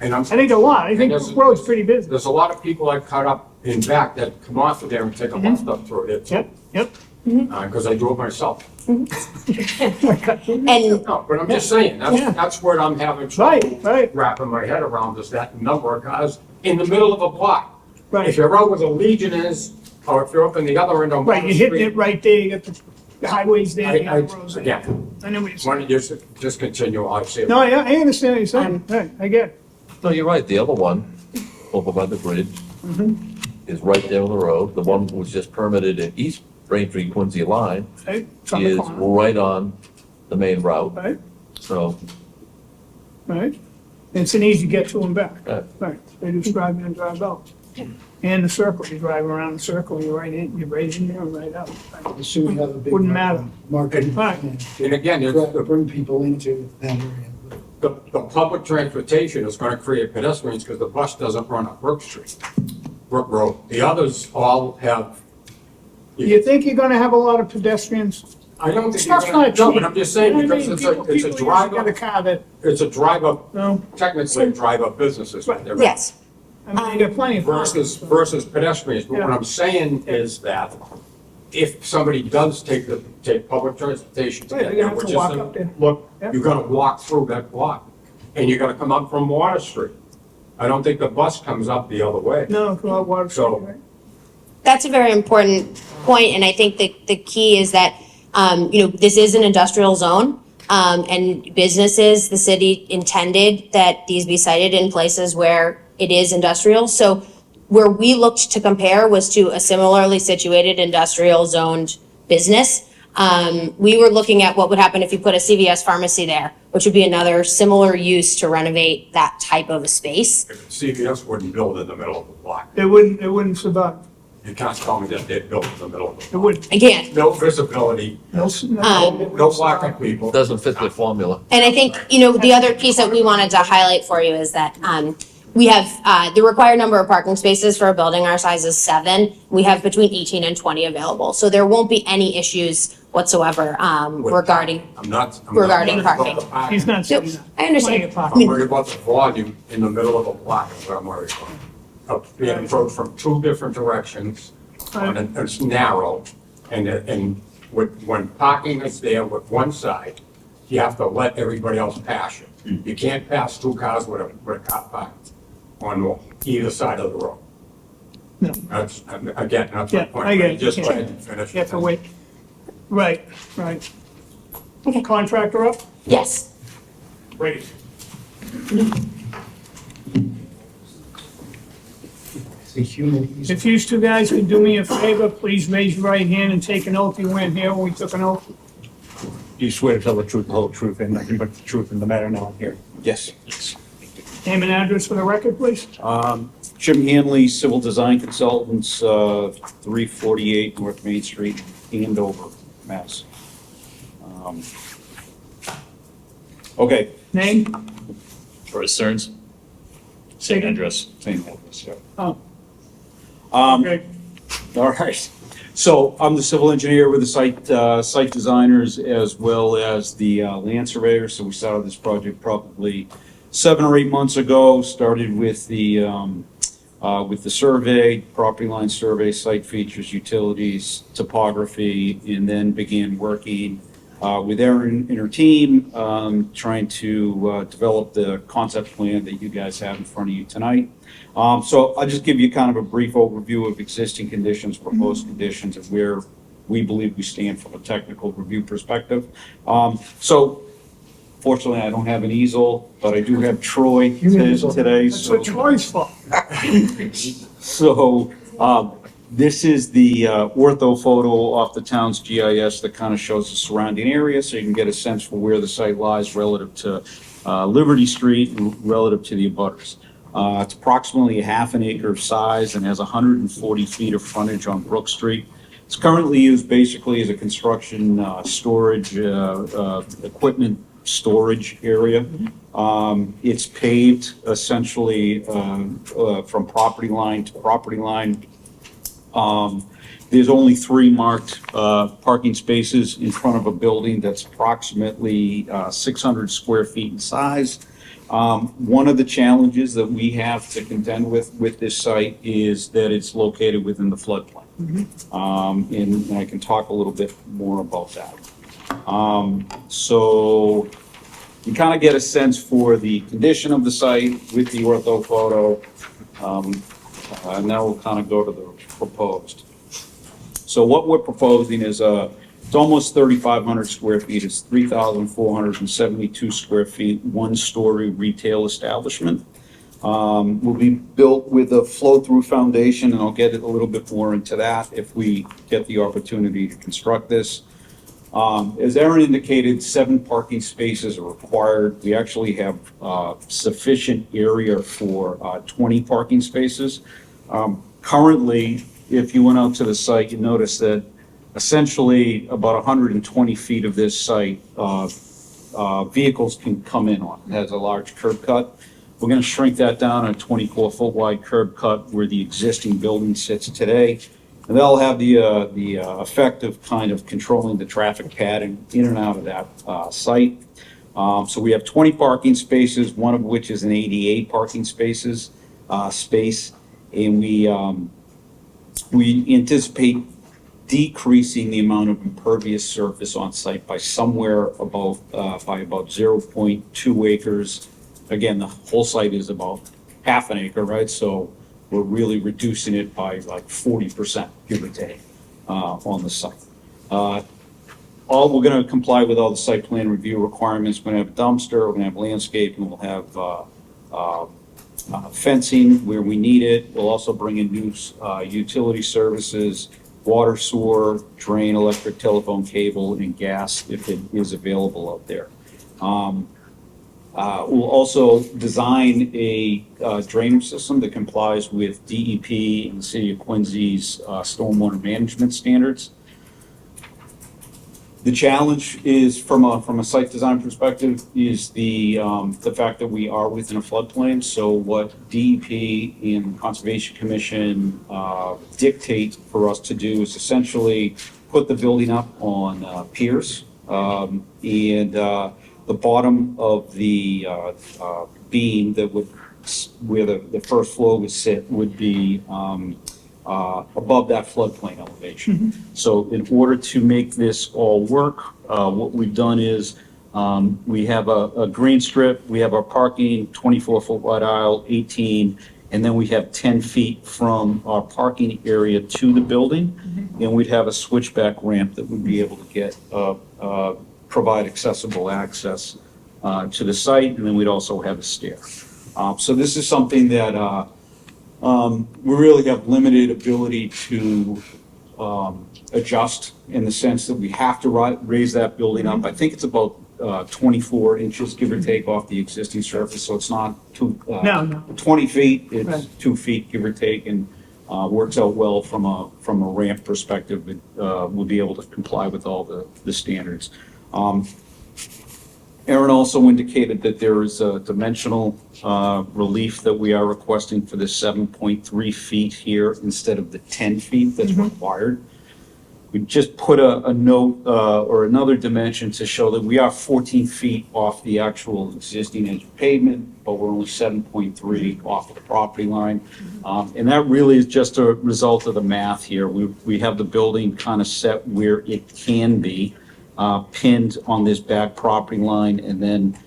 And I'm, I think a lot. I think And the road's pretty busy. there's a lot of people I've cut up in back that come off of there and take a left up through it. Yep, yep. Because I drove myself. And No, but I'm just saying, Yeah. that's where I'm having trouble Right. wrapping my head around, is that number of cars in the middle of a block. If Right, you're out where the Legion is, or if you're up in the other end on right, Water you hit Street, it right there, you got the highways there, you got the roads there. again, And then we why don't you just continue, I'll see. No, I understand what you're saying, right, I get it. No, you're right, the other one, over by the bridge, is right there on the road. The one was just permitted in East Braintree Quincy line Right, it's on the is corner, right on the main route, right, so, right. It's an easy get to and back, Right. right, they just drive in and drive out. And the circle, you drive around the circle, you're right in there, and right out. I assume you have a big. Wouldn't matter. Market. Right. And again, it's Bring people into that area. the public transportation is gonna create pedestrians because the bus doesn't run up Brook Street, Brook Road. The others all have. You think you're gonna have a lot of pedestrians? I don't think you're Stuff's gonna, not no, cheap. but I'm just saying, You know what I because mean? it's a People usually got a drive-up, car that, it's a drive-up, no, technically a drive-up businesses. Right. They're- yes, I mean, you got plenty of. versus pedestrians, but what Yeah. I'm saying is that if somebody does take public transportation to Right, get they're there, gonna have which to is, walk up there. look, Yeah. you're gonna walk through that block, and you're gonna come up from Water Street. I don't think the bus comes up the other way. No, go out Water Street, So- right? that's a very important point, and I think the key is that, this is an industrial zone, and businesses, the city intended that these be sited in places where it is industrial. So where we looked to compare was to a similarly situated industrial zoned business. We were looking at what would happen if you put a CVS pharmacy there, which would be another similar use to renovate that type of a space. If CVS wouldn't build in the middle of the block, It wouldn't survive, you can't tell me that they'd build in the middle of the it block. wouldn't. Again, No visibility, No, no blocking people. doesn't fit the formula. and I think, the other piece that we wanted to highlight for you is that, we have, the required number of parking spaces for a building our size is 7. We have between 18 and 20 available. So there won't be any issues whatsoever, regarding, I'm not regarding worried about parking. the parking. He's not saying that. I understand. Plenty of I'm parking. worried about the volume in the middle of a block is what I'm worried about. Of being approached from two different directions, and it's narrow, and when parking is there with one side, you have to let everybody else pass you. You can't pass two cars with a car parked on either side of the road. No. That's, again, that's my Yeah, point. I get it. Just Yeah. go ahead and finish. You have to wait. Right, right. contractor up? Yes. Great. It's a human easement. If you two guys could do me a favor, please raise your right hand and take an oath. You weren't here when we took an oath. Do you swear to tell the truth, the whole truth, and nothing but the truth in the matter now and here? Yes. Name and address for the record, please. Jim Hanley, Civil Design Consultants, 348 North Main Street, Andover, Mass. Okay, Name? Troy Stearns. Same address. same address, yeah. Oh. Um, Okay. All right. So I'm the civil engineer with the site designers as well as the land surveyor. So we started this project probably 7 or 8 months ago. Started with the survey, property line survey, site features, utilities, topography, and then began working with Erin and her team, trying to develop the concept plan that you guys have in front of you tonight. So I'll just give you kind of a brief overview of existing conditions, proposed conditions, and where we believe we stand from a technical review perspective. So fortunately, I don't have an easel, but I do have Troy today. That's what Troy's for. So, this is the ortho photo off the town's GIS that kind of shows the surrounding area, so you can get a sense for where the site lies relative to Liberty Street and relative to the abutters. It's approximately a half an acre of size and has 140 feet of frontage on Brook Street. It's currently used basically as a construction storage, equipment storage area. It's paved essentially from property line to property line. There's only 3 marked parking spaces in front of a building that's approximately 600 square feet in size. One of the challenges that we have to contend with this site is that it's located within the floodplain. And I can talk a little bit more about that. So you kind of get a sense for the condition of the site with the ortho photo. And now we'll kind of go to the proposed. So what we're proposing is it's almost 3,500 square feet. It's 3,472 square feet, 1-story retail establishment. Will be built with a flow-through foundation, and I'll get a little bit more into that if we get the opportunity to construct this. As Erin indicated, 7 parking spaces are required. We actually have sufficient area for 20 parking spaces. Currently, if you went out to the site, you notice that essentially about 120 feet of this site, vehicles can come in on. It has a large curb cut. We're going to shrink that down a 24-foot wide curb cut where the existing building sits today. And they'll have the effect of kind of controlling the traffic pattern in and out of that site. So we have 20 parking spaces, one of which is an ADA parking space, and we anticipate decreasing the amount of impervious surface on site by somewhere about by about 0.2 acres. Again, the whole site is about half an acre, right? So we're really reducing it by like 40%, give or take, on the site. We're going to comply with all the site plan review requirements. We're going to have a dumpster, we're going to have landscaping, we'll have fencing where we need it. We'll also bring in new utility services, water, sewer, drain, electric, telephone, cable, and gas if it is available out there. We'll also design a drainage system that complies with DEP and the City of Quincy's stormwater management standards. The challenge is, from a site design perspective, is the fact that we are within a floodplain. So what DEP and Conservation Commission dictate for us to do is essentially put the building up on piers, and the bottom of the beam that would, where the first floor would sit, would be above that floodplain elevation. So in order to make this all work, what we've done is we have a green strip, we have our parking, 24-foot wide aisle, 18, and then we have 10 feet from our parking area to the building, and we'd have a switchback ramp that would be able to get provide accessible access to the site, and then we'd also have a stair. So this is something that we really have limited ability to adjust in the sense that we have to raise that building up. I think it's about 24 inches, give or take, off the existing surface, so it's not too, No. 20 feet, it's Right. 2 feet, give or take, and works out well from a ramp perspective. We'll be able to comply with all the standards. Aaron also indicated that there is a dimensional relief that we are requesting for the 7.3 feet here instead of the 10 feet that's required. We just put a note or another dimension to show that we are 14 feet off the actual existing edge of pavement, but we're only 7.3 off of the property line. And that really is just a result of the math here. We have the building kind of set where it can be pinned on this back property line, and then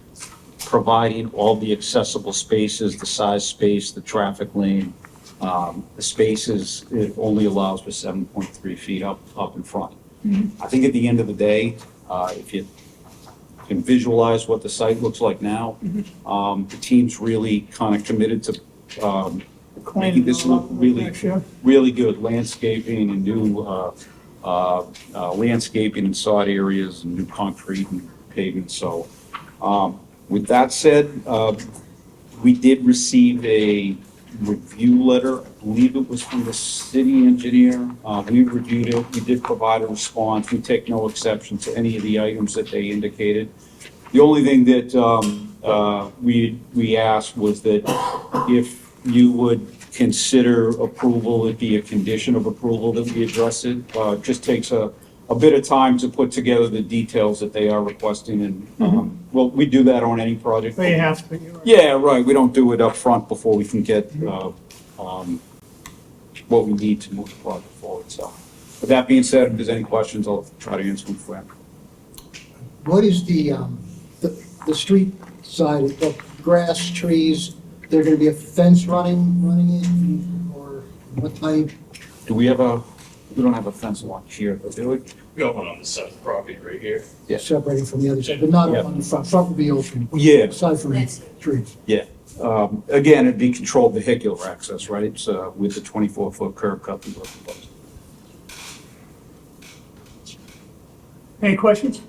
providing all the accessible spaces, the size space, the traffic lane, the spaces, it only allows for 7.3 feet up in front. I think at the end of the day, if you can visualize what the site looks like now, the team's really kind of committed to making this look really good, landscaping and new landscaping and sod areas and new concrete and pavement. So with that said, we did receive a review letter. I believe it was from the city engineer. We reviewed it. We did provide a response. We take no exception to any of the items that they indicated. The only thing that we asked was that if you would consider approval, it'd be a condition of approval that we address it. Just takes a bit of time to put together the details that they are requesting, and well, we do that on any project. They have to. Yeah, right. We don't do it up front before we can get what we need to move the project forward. So, with that being said, if there's any questions, I'll try to answer them for you. What is the street side, the grass, trees, there gonna be a fence running in, or what type? Do we have we don't have a fence along here, but do we? We got one on the side of the property right here. Yeah. Separating from the other side, but not Yeah. on the front, front will be open, Yeah. aside from the trees. Yeah. Again, it'd be controlled vehicular access, right? It's with the 24-foot curb cut that we're proposing. Any questions?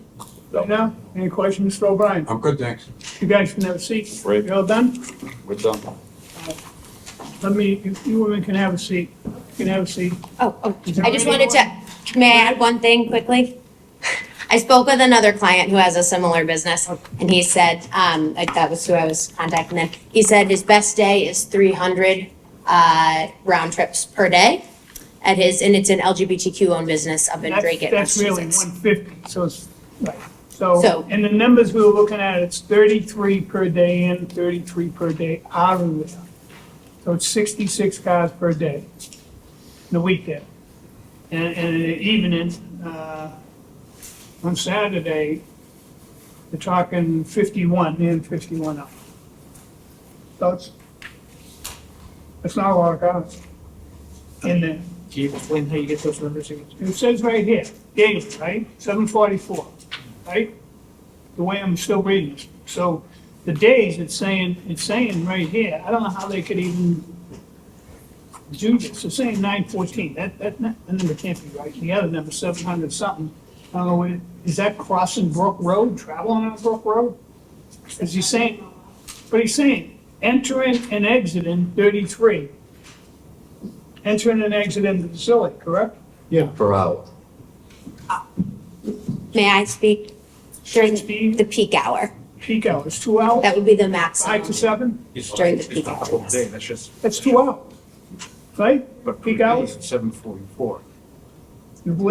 Right now? Any questions, Mr. O'Brien? I'm good, thanks. You guys can have a seat. Great. You all done? We're done. You women can have a seat. You can have a seat. Oh, Is there I just anyone- wanted to, may I add one thing quickly? I spoke with another client who has a similar business, and he said, that was who I was contacting then. He said his best day is 300 round trips per day at his, and it's an LGBTQ-owned business up in Dracut, That's really Massachusetts. 150, so it's, right. So- So, and the numbers we were looking at, it's 33 per day in, 33 per day out of there. So it's 66 cars per day, in a weekday. And in the evening, on Saturday, they're talking 51 in, 51 out. So it's not a lot of cars in there. Can you explain how you get those numbers again? It says right here, daily, right, 744, right? The way I'm still reading this. So the days, it's saying right here, I don't know how they could even do this. It's saying 914, that number can't be right. The other number, 700 something, I don't know, is that crossing Brook Road, traveling on Brook Road? Is he saying, but he's saying, entering and exiting 33. Entering and exiting the facility, correct? Per hour. May I speak? During Steve? the peak hour. Peak hours, 2 hours? That would be the 5 maximum to 7? during the peak hours. That's just, That's 2 hours, right? but Peak hours? 7:44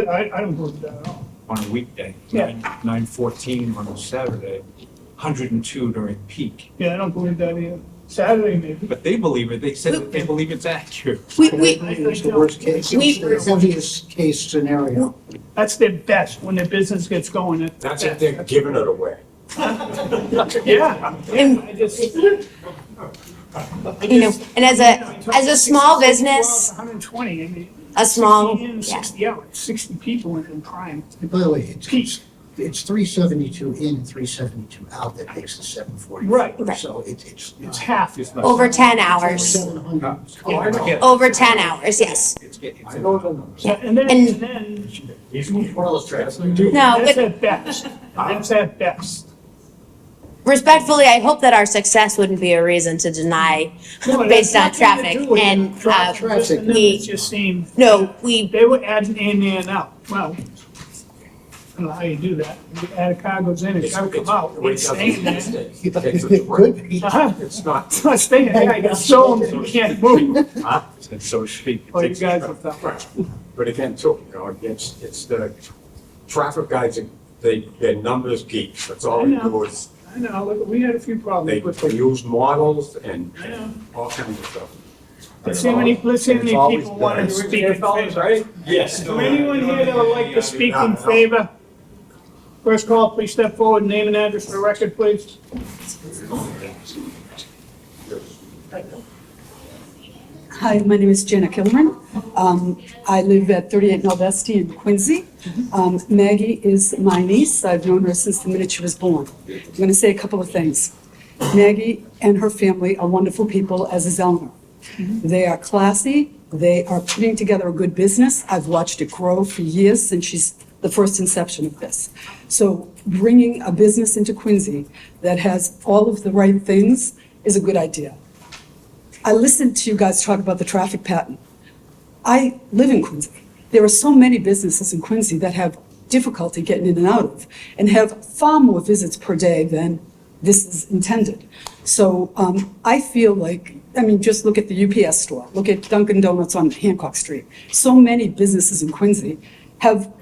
I don't believe that at all. on a weekday. Yeah. 9:14 on a Saturday, 102 during peak. Yeah, I don't believe that either. Saturday maybe. But they believe it. They said that they believe it's accurate. It's the worst case, it's the heaviest case scenario. That's their best, when their business gets going. That's if they're giving it away. Yeah. And- I just- You know, and as a small business, 120, I mean. a small, 60 in, yeah. 60 out, 60 people in prime. And by the way, Peak. it's 372 in, 372 out that makes the 740. Right. So it's It's half. Over 10 hours. 700. Yeah, I get it. Over 10 hours, yes. I know the numbers. And then, He's one of those tracks. No, that's but at best. That's at best. respectfully, I hope that our success wouldn't be a reason to deny No, it based on has nothing to traffic. do with And, it. Traffic, traffic. the numbers just seem, no, we, they were adding in and out. Well, I don't know how you do that. You add a car goes in, it's gotta come out. It's staying there. It could be. Uh-huh. It's not, It's not staying there. You got show them you can't move. so to speak. Oh, you guys are tough. Right. But again, too, you know, it's the traffic guys, they're numbers geeks. That's all I they know. do is, I know, look, we had a few they problems with they it. use models and I know. all kinds of stuff. Let's see how many people want to speak in favor. right? Yes. Is there anyone here that would like to speak in favor? First call, please step forward, name and address for the record, please. Hi, my name is Jenna Kilman. I live at 38 Norvesty in Quincy. Maggie is my niece. I've known her since the minute she was born. I'm going to say a couple of things. Maggie and her family are wonderful people, as is Eleanor. They are classy. They are putting together a good business. I've watched it grow for years since she's the first inception of this. So bringing a business into Quincy that has all of the right things is a good idea. I listened to you guys talk about the traffic pattern. I live in Quincy. There are so many businesses in Quincy that have difficulty getting in and out of and have far more visits per day than this is intended. So I feel like, I mean, just look at the UPS store, look at Dunkin' Donuts on Hancock Street. So many businesses in Quincy have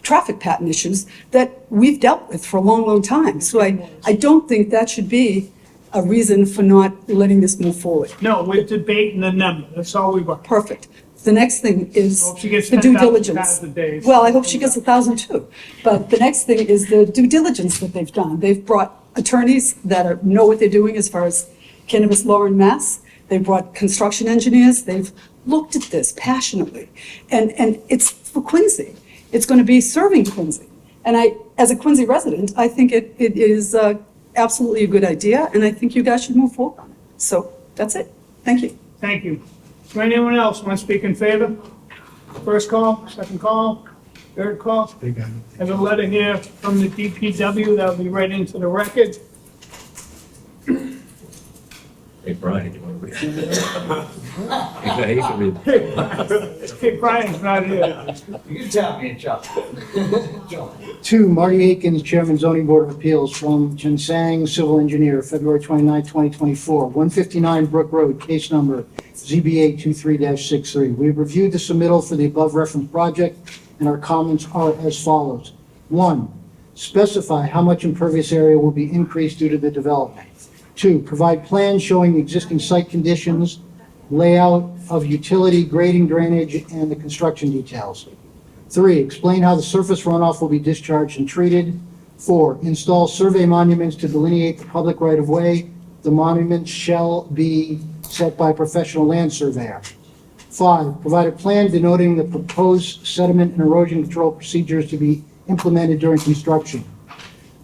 traffic pattern issues that we've dealt with for a long, long time. So I don't think that should be a reason for not letting this move forward. No, we're debating the number, that's all we were. Perfect. The next thing is Hope she gets the due 10,000 diligence. cars a day. Well, I hope she gets 1,000 too. But the next thing is the due diligence that they've done. They've brought attorneys that know what they're doing as far as cannabis law in Mass. They've brought construction engineers. They've looked at this passionately. And it's for Quincy. It's going to be serving Quincy. And I, as a Quincy resident, I think it is absolutely a good idea, and I think you guys should move forward on it. So that's it. Thank you. Thank you. Is there anyone else want to speak in favor? First call, second call, third call? Have a letter here from the DPW that'll be read into the record. Hey, Brian, you want to read? He can read. Hey, Brian's not here. You can tell me, Chuck. Two, Marty Akins, Chairman Zoning Board of Appeals, from Jinsang Civil Engineer, February 29, 2024, 159 Brook Road, case number ZBA 23-63. We have reviewed the submittal for the above referenced project, and our comments are as follows. One, specify how much impervious area will be increased due to the development. Two, provide plans showing the existing site conditions, layout of utility, grading, drainage, and the construction details. Three, explain how the surface runoff will be discharged and treated. Four, install survey monuments to delineate the public right-of-way. The monuments shall be set by a professional land surveyor. Five, provide a plan denoting the proposed sediment and erosion control procedures to be implemented during construction.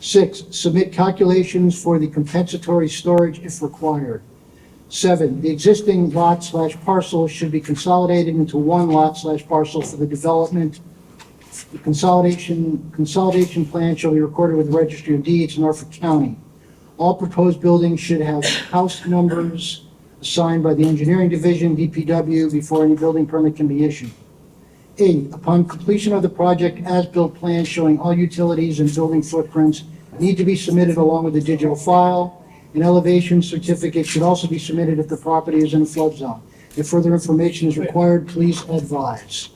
Six, submit calculations for the compensatory storage if required. Seven, the existing lot/parcel should be consolidated into one lot/parcel for the development. The consolidation plan shall be recorded with the Registry of Deeds, Norfolk County. All proposed buildings should have house numbers assigned by the Engineering Division, DPW, before any building permit can be issued. 8, upon completion of the project, as-built plans showing all utilities and building footprints need to be submitted along with the digital file. An elevation certificate should also be submitted if the property is in a flood zone. If further information is required, please advise.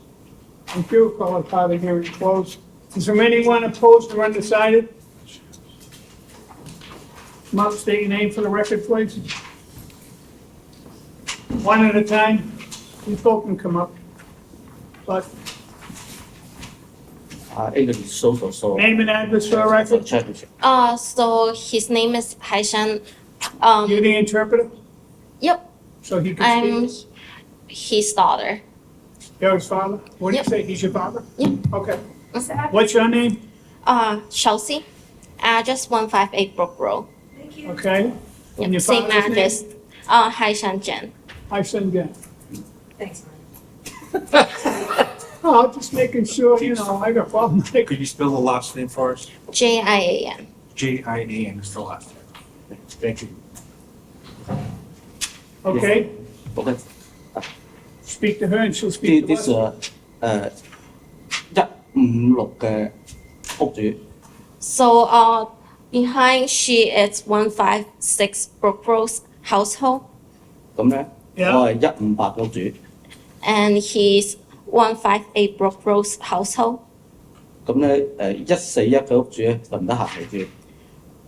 Thank you. Call the public hearing closed. Is there anyone opposed or undecided? Come up, state your name for the record, please. One at a time. You both can come up. But English so. name and address for the record. So his name is Haishan. You're the interpreter, Yep, so he I'm can speak. his daughter. You're his father? What do you Yep. say? He's your father? Yep. Okay. What's your name? Chelsea, address 158 Brook Road. Okay? And your Same father's name? address. Hai Shan Jen. Hi, Sen. Thanks. Oh, just making sure, you know, I got problems. Could you spell the last name for us? JIAN. Jian is the last name. Thank you. Okay? Okay. Speak to her and she'll speak to This us. 156嘅屋主， So behind she is 156 Brook Road household, 咁咧 Yeah. 我係158嘅屋主， and he's 158 Brook Road household. 咁咧141嘅屋主咧就唔得閒嚟住，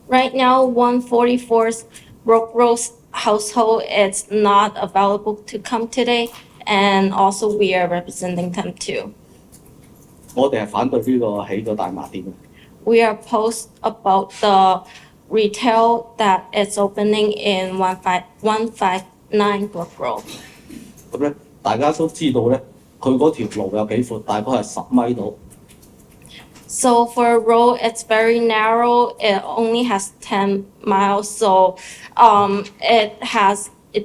Right now, 144's Brook Road household is not available to come today, and also we are representing them too. 我哋係反對呢個起個大麻店嘅。 We are opposed about the retail that is opening in 159 Brook Road. 咁咧大家都知道咧，佢嗰條路有幾闊，大概係10米度。 So for a road, it's very narrow. It only has 10 miles, so it has a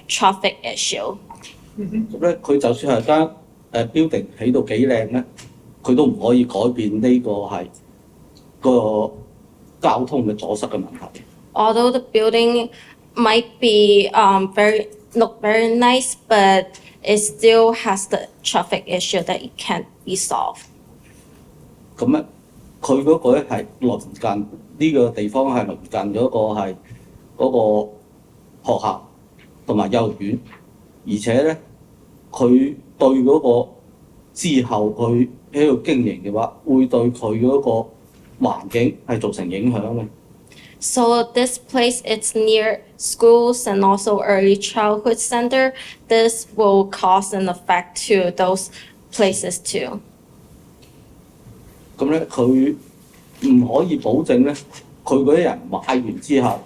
traffic issue. 咁咧佢就算係間building 起到幾靚咧，佢都唔可以改變呢個係個交通嘅阻塞嘅問題。 Although the building might be look very nice, but it still has the traffic issue that it can't be solved. 咁咧，佢嗰個咧係鄰近呢個地方係鄰近嗰個係嗰個學校同埋幼兒園，而且咧佢對嗰個之後佢喺度經營嘅話，會對佢嗰個環境係造成影響嘅。 So this place it's near schools and also early childhood center. This will cause an effect to those places too. 咁咧，佢唔可以保證咧，佢嗰啲人買完之後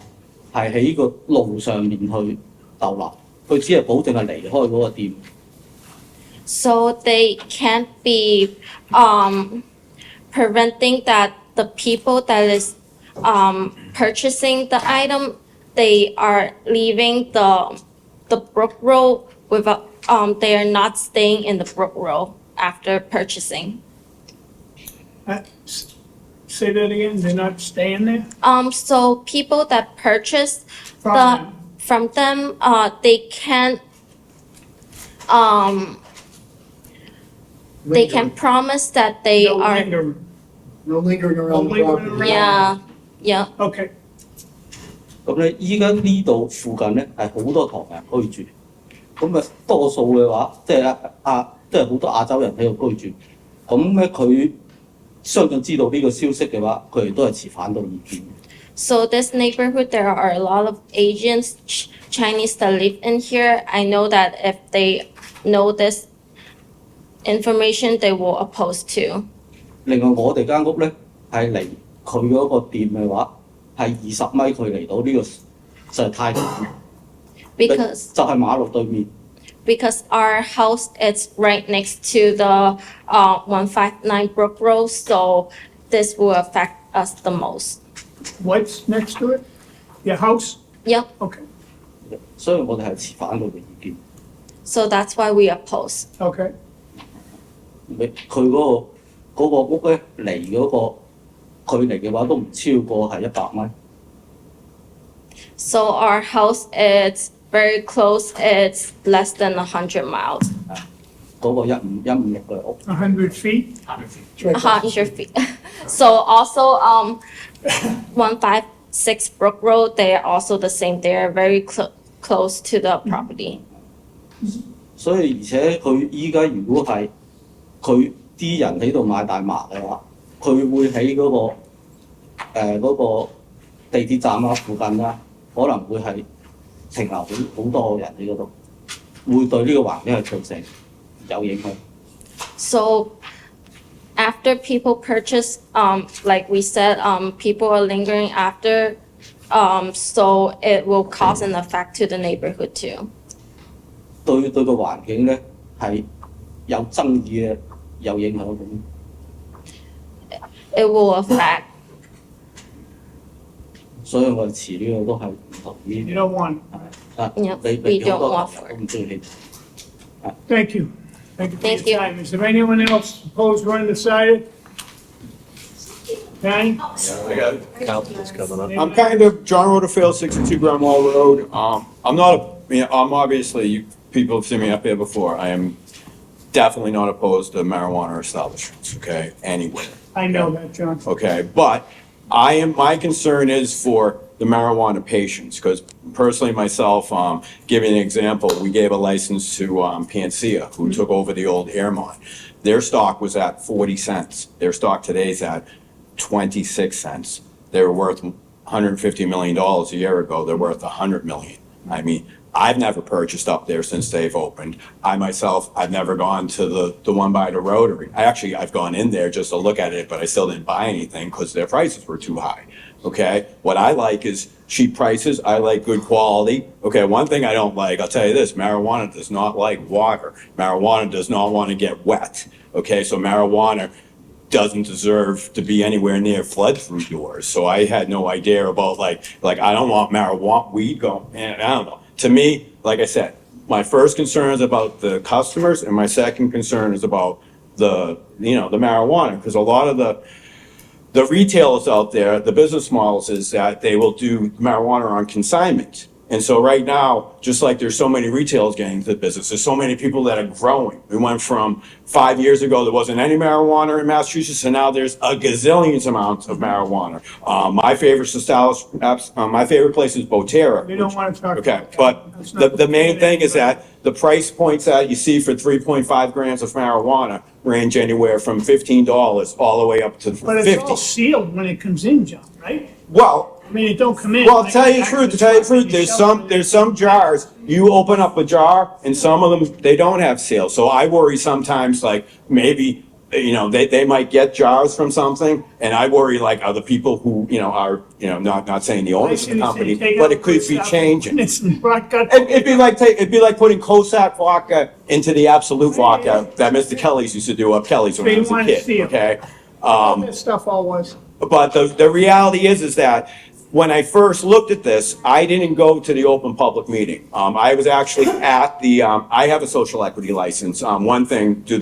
係喺個路上面去逗留，佢只係保證係離開嗰個店。 So they can't be preventing that the people that is purchasing the item, they are leaving the Brook Road without they are not staying in the Brook Road after purchasing. Say that again, they're not staying there? So people that purchase from them, they can they can promise that they No are lingering. No lingering around No the lingering property. around. yeah. Okay, 咁咧，依家呢度附近咧係好多唐人居住，咁多數嘅話，即係即係好多亞洲人喺度居住。咁咧佢相信知道呢個消息嘅話，佢哋都係持反對意見。 So this neighborhood, there are a lot of Asians, Chinese that live in here. I know that if they know this information, they will oppose too. 另外我哋間屋咧係離佢嗰個店嘅話係20米距離到呢個實在太近， Because 就係馬路對面。 because our house is right next to the 159 Brook Road, so this will affect us the most. what's next to it? Your house? Yep. Okay, 所以我哋係持反對嘅意見。 So that's why we oppose. okay. 佢嗰個屋咧離嗰個距離嘅話都唔超過係100米。 So our house is very close. It's less than 100 miles. 嗰個156嘅屋。 100 feet? 100 feet. So also 156 Brook Road, they are also the same. They are very close to the property. 所以而且佢依家如果係佢啲人喺度買大麻嘅話，佢會喺嗰個地鐵站啊附近啊，可能會係停留好多人喺嗰度，會對呢個環境係造成有影響。 So after people purchase, like we said, people are lingering after, so it will cause an effect to the neighborhood too. 對個環境咧係有爭議嘅，有影響咁。it will affect. 所以我遲呢個都係唔同意。 You don't want, 啊， Yeah, 你 we 好 don't 多 offer. 我唔中意。 thank you. Thank you for Thank your you. time. Is there anyone else opposed or undecided? Danny? I'm kind of John Rutherford, 62 Grand Wall Road. I'm not, I'm obviously, people have seen me up here before. I am definitely not opposed to marijuana establishments, okay, anywhere. I know that, John. Okay, but my concern is for the marijuana patients, because personally myself, giving an example, we gave a license to Panacea, who took over the old Airmont. Their stock was at 40 cents. Their stock today is at 26 cents. They were worth $150 million a year ago. They're worth $100 million. I mean, I've never purchased up there since they've opened. I myself, I've never gone to the one by the Rotary. I've gone in there just to look at it, but I still didn't buy anything because their prices were too high. Okay, what I like is cheap prices. I like good quality. Okay, one thing I don't like, I'll tell you this, marijuana does not like water. Marijuana does not want to get wet. Okay, so marijuana doesn't deserve to be anywhere near flood-through doors. So I had no idea about like I don't want marijuana, weed going, and I don't know. To me, like I said, my first concern is about the customers, and my second concern is about the marijuana, because a lot of the retailers out there, the business models is that they will do marijuana on consignment. And so right now, just like there's so many retailers getting into the business, there's so many people that are growing. We went from 5 years ago, there wasn't any marijuana in Massachusetts, and now there's a gazillions amounts of marijuana. My favorite place is Botera. We don't want to talk. Okay, about that. but That's not the main what thing we're is that the price points that you see for 3.5 grams of marijuana range anywhere from $15 all the way up to But it's all 50. sealed when it comes in, John, right? Well, I mean, it don't come in. well, like to tell you the back truth, the to tell you the truck and truth, you shove it in. there's some jars, you open up a jar and some of them, they don't have seals. So I worry sometimes like maybe, they might get jars from something, and I worry like other people who, are, not saying the owners of the company, but it could be changing. It's not got. It'd be like putting Cossack vodka into the Absolute vodka that Mr. Kelly's used to do up Kelly's when So I you was a want to kid, see 'em. okay? All this stuff all was. But the reality is that when I first looked at this, I didn't go to the open public meeting. I was actually at the, I have a social equity license. One thing, do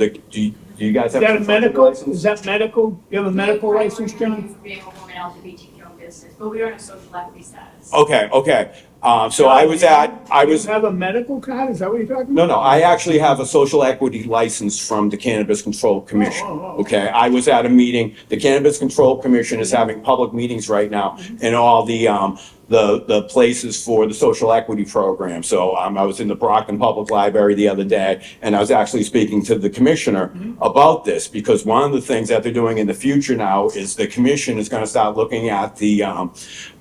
you guys Is have? that a social medical? license? Is that medical? You have a medical license, John? Being a woman LGBTQ business, but we are in a social equity status. Okay. So I was. You have a medical card? Is that what you're talking about? No, I actually have a social equity license from the Cannabis Control Commission. Oh. Okay, I was at a meeting, the Cannabis Control Commission is having public meetings right now in all the places for the social equity program. So, I was in the Brockton Public Library the other day, and I was actually speaking to the commissioner about this, because one of the things that they're doing in the future now is the commission is gonna start looking at the,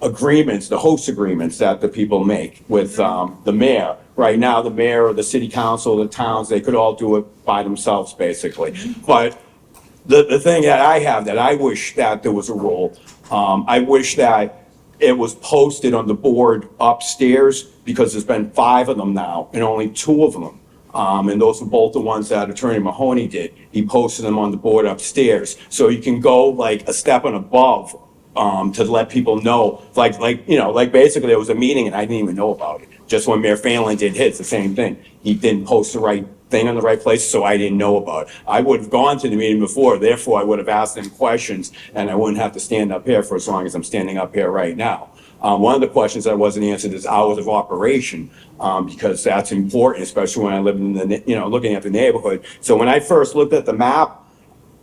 agreements, the host agreements that the people make with, the mayor. Right now, the mayor or the city council, the towns, they could all do it by themselves, basically. But the thing that I have, that I wish that there was a rule, I wish that it was posted on the board upstairs, because there's been 5 of them now, and only 2 of them. And those were both the ones that Attorney Mahoney did. He posted them on the board upstairs. So you can go like a step and above, to let people know, like basically there was a meeting and I didn't even know about it. Just when Mayor Phelan did his, the same thing. He didn't post the right thing on the right place, so I didn't know about it. I would have gone to the meeting before, therefore I would have asked them questions, and I wouldn't have to stand up here for as long as I'm standing up here right now. One of the questions that wasn't answered is hours of operation, because that's important, especially when I live in looking at the neighborhood. So when I first looked at the map,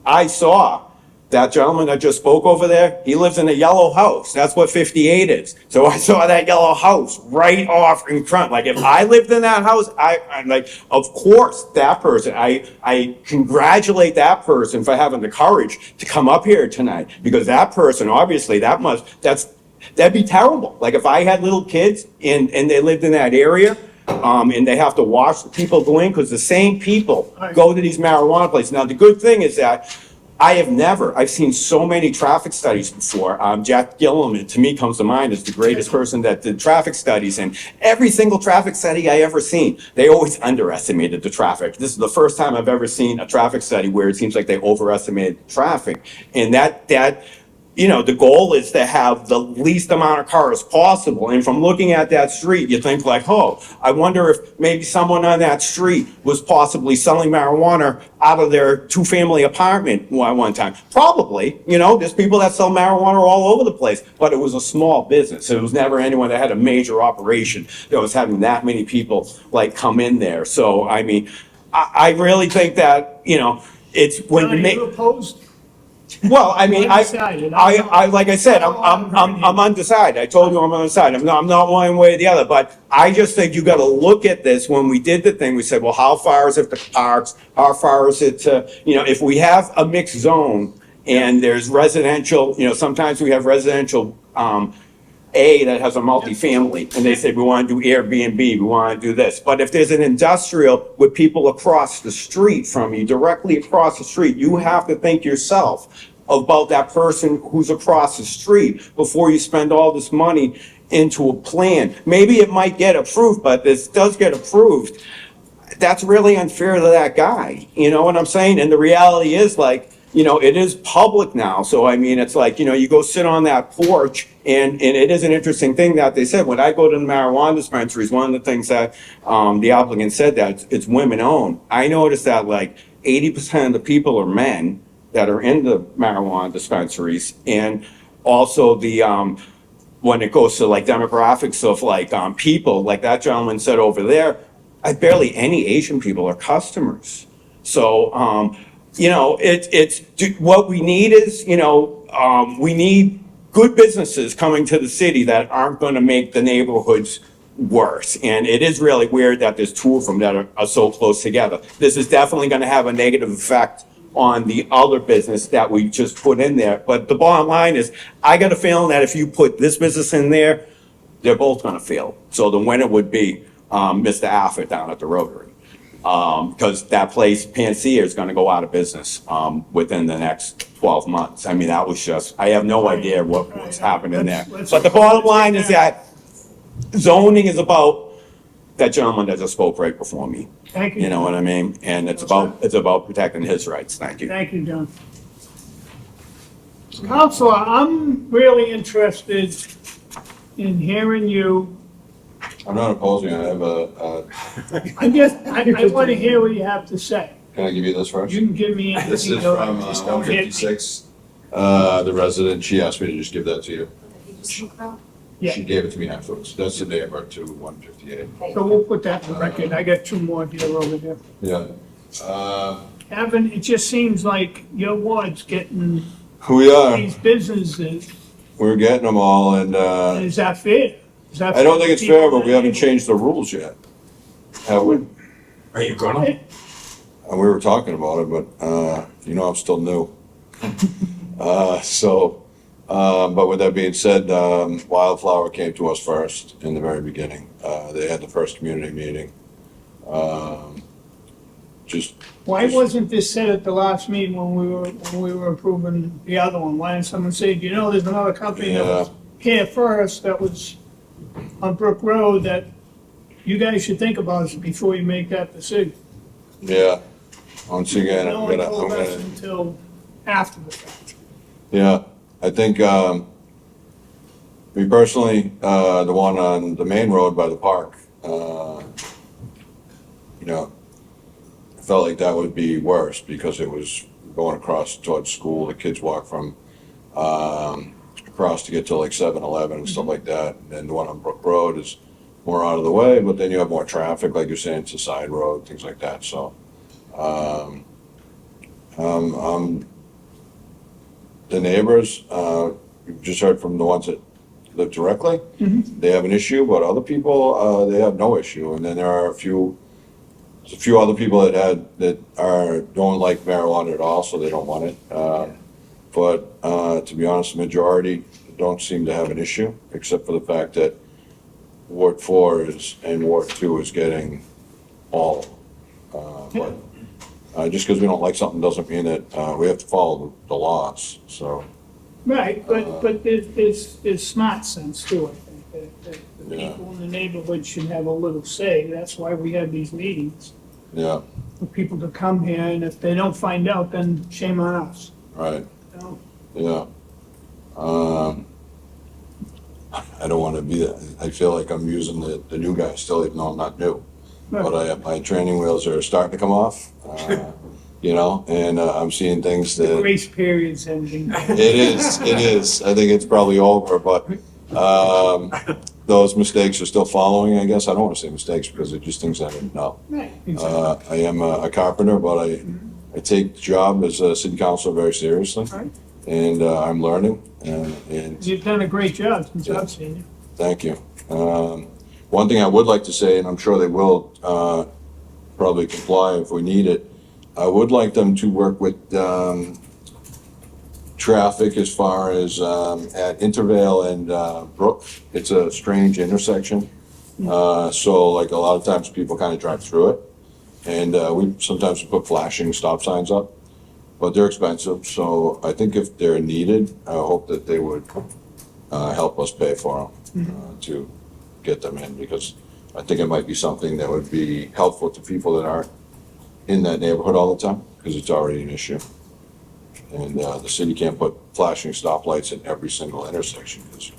I saw that gentleman that just spoke over there, he lives in a yellow house. That's what 58 is. So I saw that yellow house right off in front. Like if I lived in that house, I'm like, of course, that person, I congratulate that person for having the courage to come up here tonight, because that person, obviously, that'd be terrible. Like if I had little kids and they lived in that area, and they have to watch the people go in, because the same people go to these marijuana places. Now, the good thing is that I've seen so many traffic studies before. Jack Gilliman, to me, comes to mind as the greatest person that did traffic studies. And every single traffic study I ever seen, they always underestimated the traffic. This is the first time I've ever seen a traffic study where it seems like they overestimated traffic. And that you know, the goal is to have the least amount of cars possible. And from looking at that street, you think like, oh, I wonder if maybe someone on that street was possibly selling marijuana out of their two-family apartment at one time. Probably, you know, there's people that sell marijuana all over the place, but it was a small business. It was never anyone that had a major operation that was having that many people like come in there. So, I mean, I really think that, you know, it's when you make. You opposed? Well, I mean, Undecided. I, like I said, I'm undecided. I told you I'm undecided. I'm not one way or the other, but I just think you gotta look at this. When we did the thing, we said, well, how far is it to parks? How far is it to, you know, if we have a mixed zone and there's residential, you know, sometimes we have residential, A that has a multifamily, and they say, we want to do Airbnb, we want to do this. But if there's an industrial with people across the street from you, directly across the street, you have to think yourself about that person who's across the street before you spend all this money into a plan. Maybe it might get approved, but this does get approved. That's really unfair to that guy, you know what I'm saying? And the reality is, like, you know, it is public now. So, I mean, it's like, you know, you go sit on that porch and it is an interesting thing that they said, when I go to the marijuana dispensaries, one of the things that the applicant said that it's women owned. I noticed that like 80% of the people are men that are in the marijuana dispensaries. And also the, when it goes to like demographics of like people, like that gentleman said over there, barely any Asian people are customers. So, you know, what we need is, you know, we need good businesses coming to the city that aren't going to make the neighborhoods worse. And it is really weird that there's two of them that are so close together. This is definitely going to have a negative effect on the other business that we just put in there. But the bottom line is, I got a feeling that if you put this business in there, they're both going to fail. So the winner would be Mr. Afford down at the Rotary. Because that place, Panacea, is gonna go out of business, within the next 12 months. I mean, that was just, I have no idea what's happening there. But the bottom line is that zoning is about that gentleman that just spoke right before me. Thank you. You know what I mean? And it's about protecting his rights. Thank you. Thank you, John. Counselor, I'm really interested in hearing you. I'm not opposing, I have I want to hear what you have to say. can I give you this first? You can give me anything. This is you know, from just don't hit me. 156. The resident, she asked me to just give that to you. Yeah. She gave it to me afterwards. That's the neighbor to 158. So we'll put that in the record. I got two more here over there. Yeah. It just seems like your ward's getting We are, these businesses. we're getting them all, and Is that fair? Is that I don't think for it's fair, people but we that- haven't changed the rules yet. Have we? Are you gonna? And we were talking about it, but, you know, I'm still new. But with that being said, Wildflower came to us first in the very beginning. They had the first community meeting. Why wasn't this said at the last meeting when we were approving the other one? Why didn't someone say, you know, there's another company that was here first that was on Brook Road that you guys should think about before you make that decision? Yeah, once again, No I'm one gonna, told us until after the fact. yeah, I think, me personally, the one on the main road by the park, you know, I felt like that would be worse because it was going across towards school. The kids walk from, across to get to like 7-Eleven and stuff like that. And then the one on Brook Road is more out of the way, but then you have more traffic, like you're saying, it's a side road, things like that, so. The neighbors, you've just heard from the ones that live directly, they have an issue, but other people, they have no issue. And then there are there's a few other people that don't like marijuana at all, so they don't want it. But to be honest, the majority don't seem to have an issue, except for the fact that Ward 4 and Ward 2 is getting all. But Just because we don't like something doesn't mean that, we have to follow the laws, so, Right, but there's smart sense to it. That the Yeah. people in the neighborhood should have a little say. That's why we have these meetings, yeah, for people to come here, and if they don't find out, then shame on us. right, You know? yeah. I don't want to be that, I feel like I'm using the new guy still, even though I'm not new. But my training wheels are starting to come off, you know, and I'm seeing things The that, grace period's ending. it is, I think it's probably over, but, those mistakes are still following, I guess. I don't want to say mistakes because they're just things I didn't know. Right, exactly. I am a carpenter, but I take the job as a city councilor very seriously. Right. And I'm learning, and You've done a great job since I've seen you. thank you. One thing I would like to say, and I'm sure they will probably comply if we need it, I would like them to work with traffic as far as at Intervale and Brook. It's a strange intersection. So like a lot of times people kind of drive through it. And we sometimes put flashing stop signs up, but they're expensive. So I think if they're needed, I hope that they would help us pay for them to get them in, because I think it might be something that would be helpful to people that aren't in that neighborhood all the time, because it's already an issue. And the city can't put flashing stoplights in every single intersection. 'Cause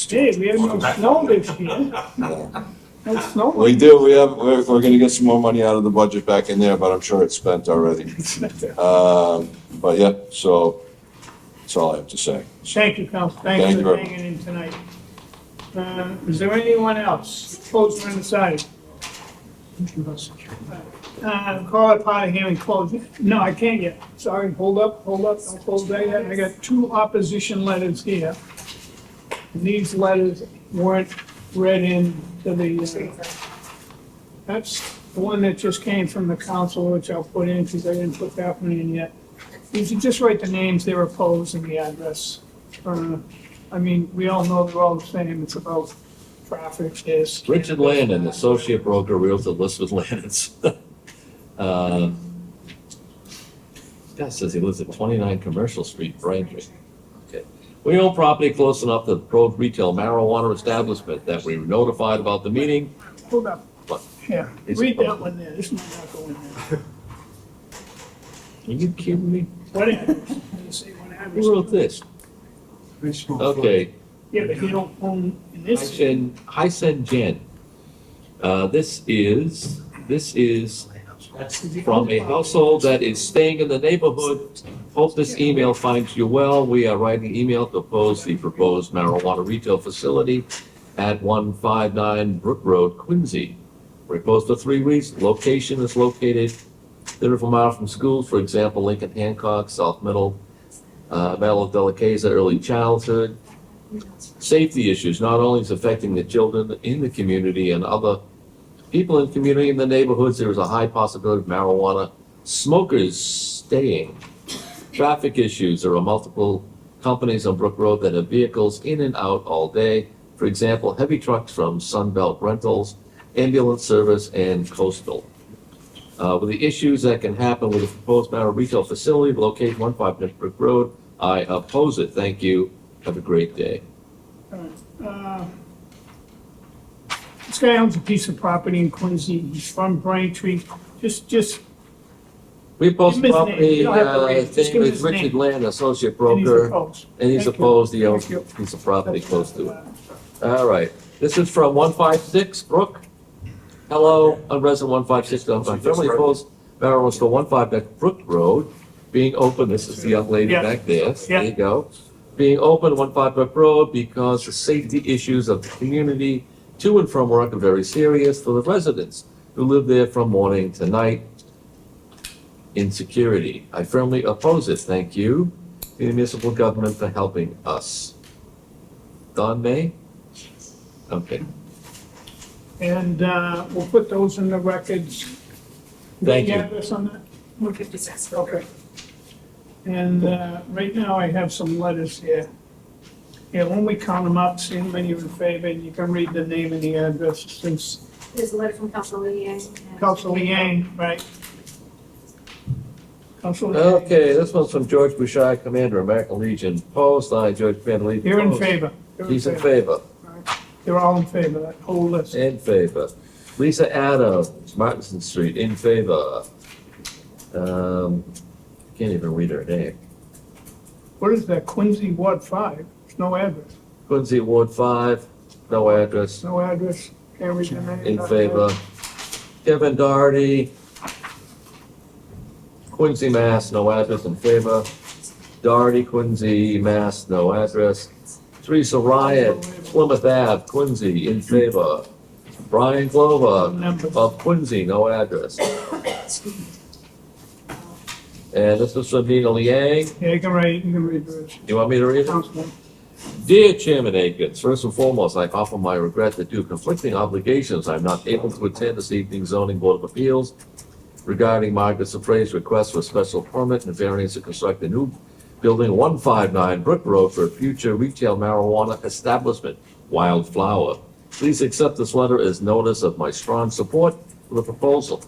Hey, we have no snow this year. No snow. we do, we're gonna get some more money out of the budget back in there, but I'm sure it's spent already. But yeah, so that's all I have to say. Thank you, Council. Thank Thanks you for very hanging in tonight. Is there anyone else? Opposed or undecided? Call it part of hearing closed. No, I can't yet. Sorry, hold up, don't close that yet. I got 2 opposition letters here. And these letters weren't read into the, that's the one that just came from the council, which I'll put in because I didn't put that one in yet. You should just write the names, they're opposed, and the address. I mean, we all know they're all the same. It's about traffic, this. Richard Landon, associate broker, Realtor, Elizabeth Landon's. Guy says he lives at 29 Commercial Street, Braintree. Okay. We own property close enough to the proposed retail marijuana establishment that we were notified about the meeting. Hold up. What? Here, It's read that opposed. one there. This might not go in there. Are you kidding me? What address? You say what address? Who wrote this? Okay, Yeah, but you don't own in this. Hysen Jen. This is from a household that is staying in the neighborhood. Hope this email finds you well. We are writing email to oppose the proposed marijuana retail facility at 159 Brook Road, Quincy. We're opposed for 3 reasons. Location is located 34 miles from schools, for example, Lincoln Hancock, South Middle, Battle of Delicasa, early childhood. Safety issues, not only is affecting the children in the community and other people in the community in the neighborhoods, there is a high possibility of marijuana smokers staying. Traffic issues, there are multiple companies on Brook Road that have vehicles in and out all day. For example, heavy trucks from Sunbelt Rentals, ambulance service, and coastal. With the issues that can happen with the proposed marijuana retail facility located 15 Brook Road, I oppose it. Thank you. Have a great day. This guy owns a piece of property in Quincy. He's from Braintree. Just, We oppose Give him his name. property, You don't have to read it. his Just name give is his Richard name. Land, associate and he's broker, opposed. and he's Thank you. opposed, he owns Thank you. a piece of property close to it. All right, this is from 156 Brook. Hello, I'm resident 156, I'm firmly opposed marijuana store 159 Brook Road being open, this is the young lady Yeah. back there, Yeah. there you go. Being open 15 Brook Road because the safety issues of the community to and from work are very serious for the residents who live there from morning to night. Insecurity. I firmly oppose it. Thank you, the municipal government, for helping us. Don May? Okay, And we'll put those in the records. Thank you. Any address on that? 156. Okay. And right now I have some letters here. Yeah, when we count them up, see how many are in favor, and you can read the name and the address since There's a letter from Council Lee Yang. Council Yang, right? Council. Okay, this one's from George Bouchard, Commander, American Legion. Opposed, aye, George Commander Legion. You're in Opposed. favor. You're He's in favor. They're all in favor, that whole list. In favor. Lisa Adams, Martinson Street, in favor. Can't even read her name. What is that, Quincy Ward 5? There's no address. Quincy Ward 5, no address, No address, can't read the name. in favor. Kevin Doherty, Quincy, Mass, no address, in favor. Doherty, Quincy, Mass, no address. Teresa Ryan, Plymouth Ave, Quincy, in favor. Brian Glover of Quincy, no address. And this is from Nina Liang. Yeah, you can read the rest. You want me to read it? Councilman. Dear Chairman Akins, first and foremost, I offer my regret that due to conflicting obligations, I'm not able to attend this evening's zoning board of appeals regarding Margaret Safray's request for a special permit and variance to construct a new building 159 Brook Road for a future retail marijuana establishment, Wildflower. Please accept this letter as notice of my strong support for the proposal.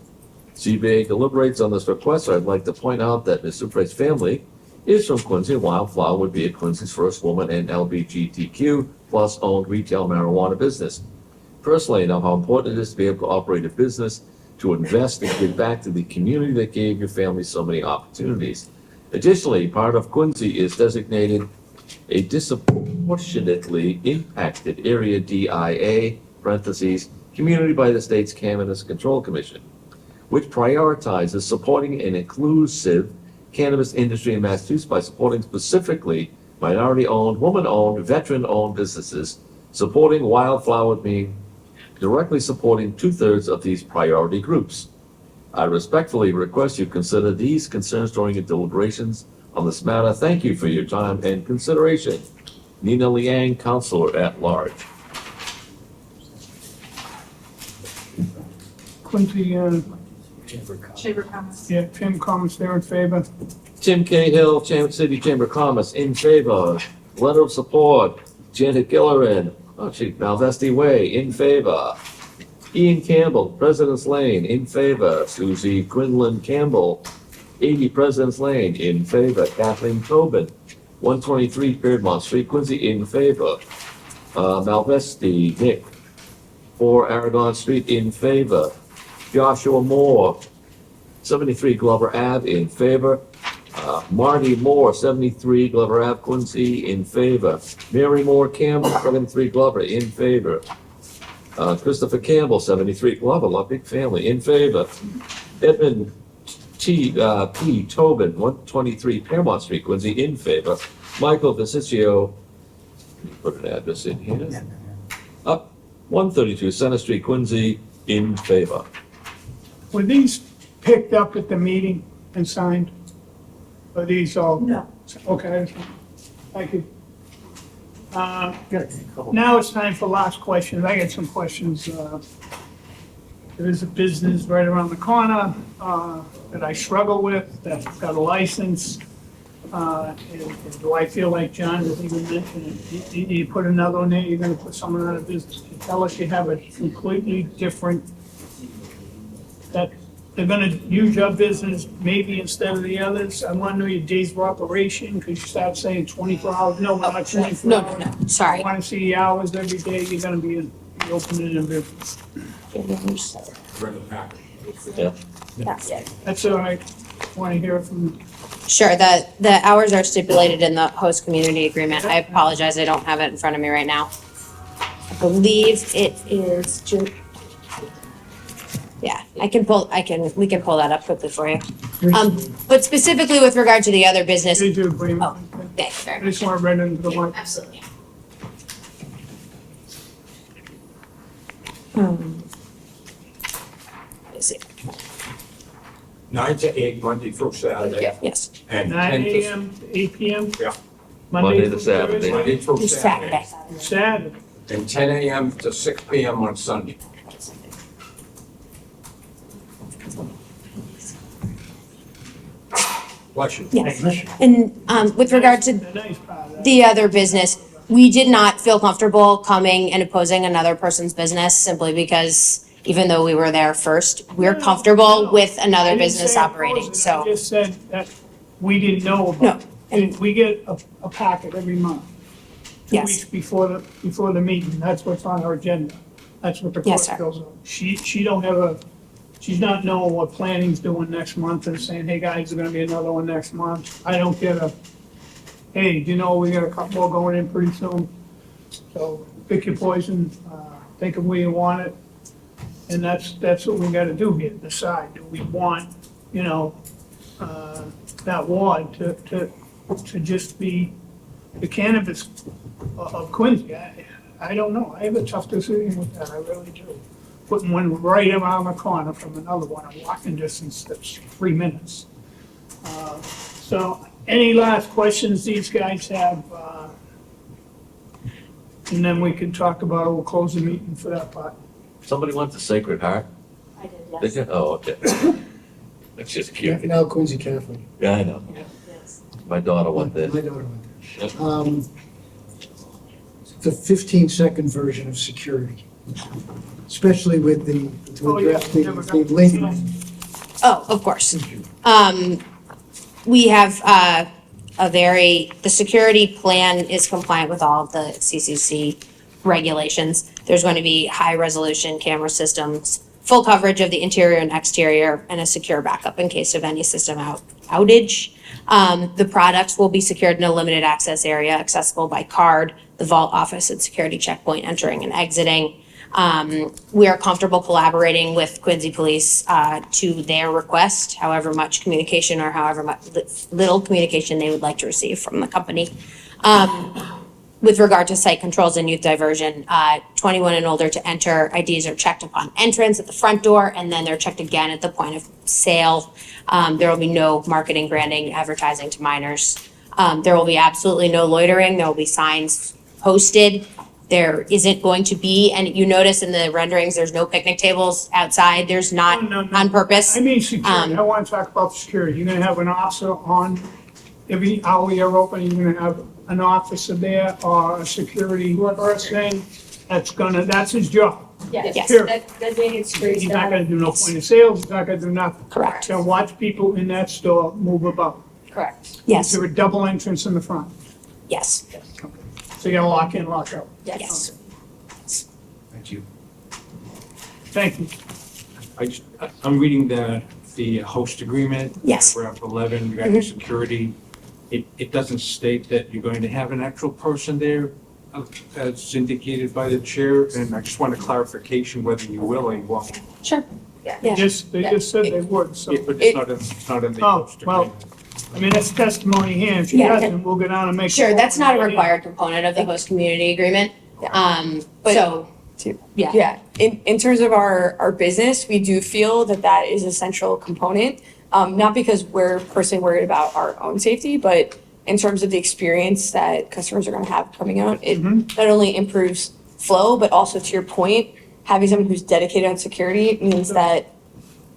CBA deliberates on this request. I'd like to point out that Ms. Sufray's family is from Quincy. Wildflower would be Quincy's first woman and LGBTQ plus owned retail marijuana business. Personally, I know how important it is to be able to operate a business, to invest and give back to the community that gave your family so many opportunities. Additionally, part of Quincy is designated a disproportionately impacted area, DIA, parentheses, community by the state's Cannabis Control Commission, which prioritizes supporting an inclusive cannabis industry in Massachusetts by supporting specifically minority-owned, woman-owned, veteran-owned businesses, supporting Wildflower being directly supporting 2/3 of these priority groups. I respectfully request you consider these concerns during your deliberations on this matter. Thank you for your time and consideration. Nina Liang, Counselor at Large. Quincy, Chamber comments. yeah, Tim comments, they're in favor. Tim Cahill, City Chamber of Commerce, in favor. Letter of support, Janet Gillerin, Malvesti Way, in favor. Ian Campbell, President's Lane, in favor. Susie Quinlan Campbell, 80 President's Lane, in favor. Kathleen Tobin, 123 Piedmont Street, Quincy, in favor. Malvesti Nick, 4 Aragon Street, in favor. Joshua Moore, 73 Glover Ave, in favor. Marty Moore, 73 Glover Ave, Quincy, in favor. Mary Moore Campbell, 73 Glover, in favor. Christopher Campbell, 73 Glover, La Big Family, in favor. Edmund P. Tobin, 123 Paramount Street, Quincy, in favor. Michael Vicicio, put an address in here. Up, 132 Center Street, Quincy, in favor. Were these picked up at the meeting and signed? Are these all? No. Okay, thank you. Now it's time for last questions. I got some questions. There is a business right around the corner that I struggle with, that's got a license. And do I feel like John, as even mentioned, you put another one there, you're gonna put someone out of business? You tell us you have a completely different, that they're gonna use your business maybe instead of the others. I wanna know your days of operation, because you start saying 24 hours. No, we're not 24 No, hours. no, sorry. I wanna see the hours every day you're gonna be opening a business. Yeah. That's all right. Want to hear it from, Sure, the hours are stipulated in the host community agreement. I apologize, I don't have it in front of me right now. I believe it is yeah, we can pull that up quickly for you. But specifically with regard to the other business. did you agree? Oh, thank you very I much. just want to read into the mic. Absolutely. Is it? 9 to 8, Monday through Saturday. Yes. And 9 10 to AM to 8 PM? Yeah. Monday to through Saturday. Thursday? Monday through It's Saturday. Saturday. Saturday. And 10 a.m. to 6 p.m. on Sunday. Bless you. Yes. And with regard to The nice part of that. the other business, we did not feel comfortable coming and opposing another person's business simply because even though we were there first. We're No, comfortable no. with I another didn't business say operating, oppose it. so. I just said that we didn't know No, about it. And we get a packet every month. 2 Yes. weeks before the meeting, that's what's on our agenda. That's what the Yes, clerk sir. fills out. She don't have she's not knowing what planning's doing next month and saying, hey, guys, there's gonna be another one next month. I don't get hey, you know, we got a couple more going in pretty soon. So pick your poison, think of where you want it. And that's what we gotta do here, decide, do we want, you know, that ward to just be the cannabis of Quincy? I don't know, I have a tough decision with that, I really do. Putting one right around the corner from another one, a walking distance that's 3 minutes. So, any last questions these guys have? And then we can talk about it, we'll close the meeting for that part. Somebody went to Sacred Heart? I did, Did you? Oh, okay. That's just cute. Now Quincy Catholic. Yeah, I know. My daughter went there. My daughter went there. The 15-second version of security, especially with the, to Oh, yeah, address the never got- link. Oh, of course. We have the security plan is compliant with all of the CCC regulations. There's going to be high-resolution camera systems, full coverage of the interior and exterior, and a secure backup in case of any system outage. The products will be secured in a limited access area, accessible by card, the vault office and security checkpoint entering and exiting. We are comfortable collaborating with Quincy Police to their request, however much communication or however much little communication they would like to receive from the company. With regard to site controls and youth diversion, 21 and older to enter, IDs are checked upon entrance at the front door, and then they're checked again at the point of sale. There will be no marketing, branding, advertising to minors. There will be absolutely no loitering. There will be signs posted. There isn't going to be, and you notice in the renderings, there's no picnic tables outside. There's not No, on purpose. I mean security, I wanna talk about security. You're gonna have an officer on every hour you're open, you're gonna have an officer there or a security person that's his job. Yes. Period. That made it straight. He's not gonna do no point of sales, he's not gonna do nothing. Correct. So watch people in that store move about. Correct. Yes, Is there a double entrance in the front? yes, So you gotta lock in, lock out. yes. Thank you. Thank you. I'm reading the host agreement. Yes. Paragraph 11, regarding security. It doesn't state that you're going to have an actual person there, as indicated by the chair, and I just want a clarification whether you will or you won't. Sure. Yeah. Yeah. They just said they would, so. Yeah, but it's not in the Oh, host well, agreement. I mean, that's testimony here. If she Yeah. doesn't, we'll go down and make. Sure, that's not a required component of the host community agreement. But- So, yeah. Yeah, in terms of our business, we do feel that that is a central component. Not because we're personally worried about our own safety, but in terms of the experience that customers are gonna have coming out, it not only improves flow, but also to your point, having someone who's dedicated on security means that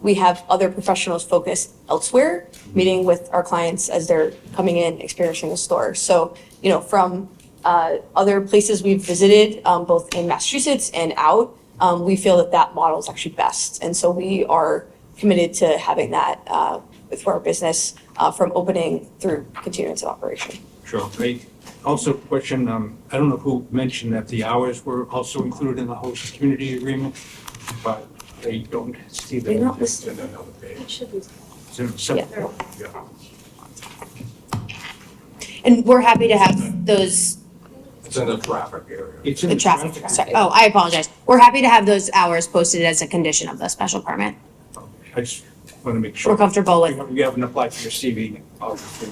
we have other professionals focused elsewhere, meeting with our clients as they're coming in, experiencing the store. So, you know, from other places we've visited, both in Massachusetts and out, we feel that that model is actually best. And so we are committed to having that for our business from opening through continuance of operation. Sure. I also question, I don't know who mentioned that the hours were also included in the host community agreement, but I don't see that. They're not It's listed. in another page. It should be. It's in a separate, yeah. And we're happy to have those, It's in the traffic area. It's in the traffic, sorry, oh, I apologize. We're happy to have those hours posted as a condition of the special permit. I just want to make sure. We're comfortable with, You haven't applied for your CV,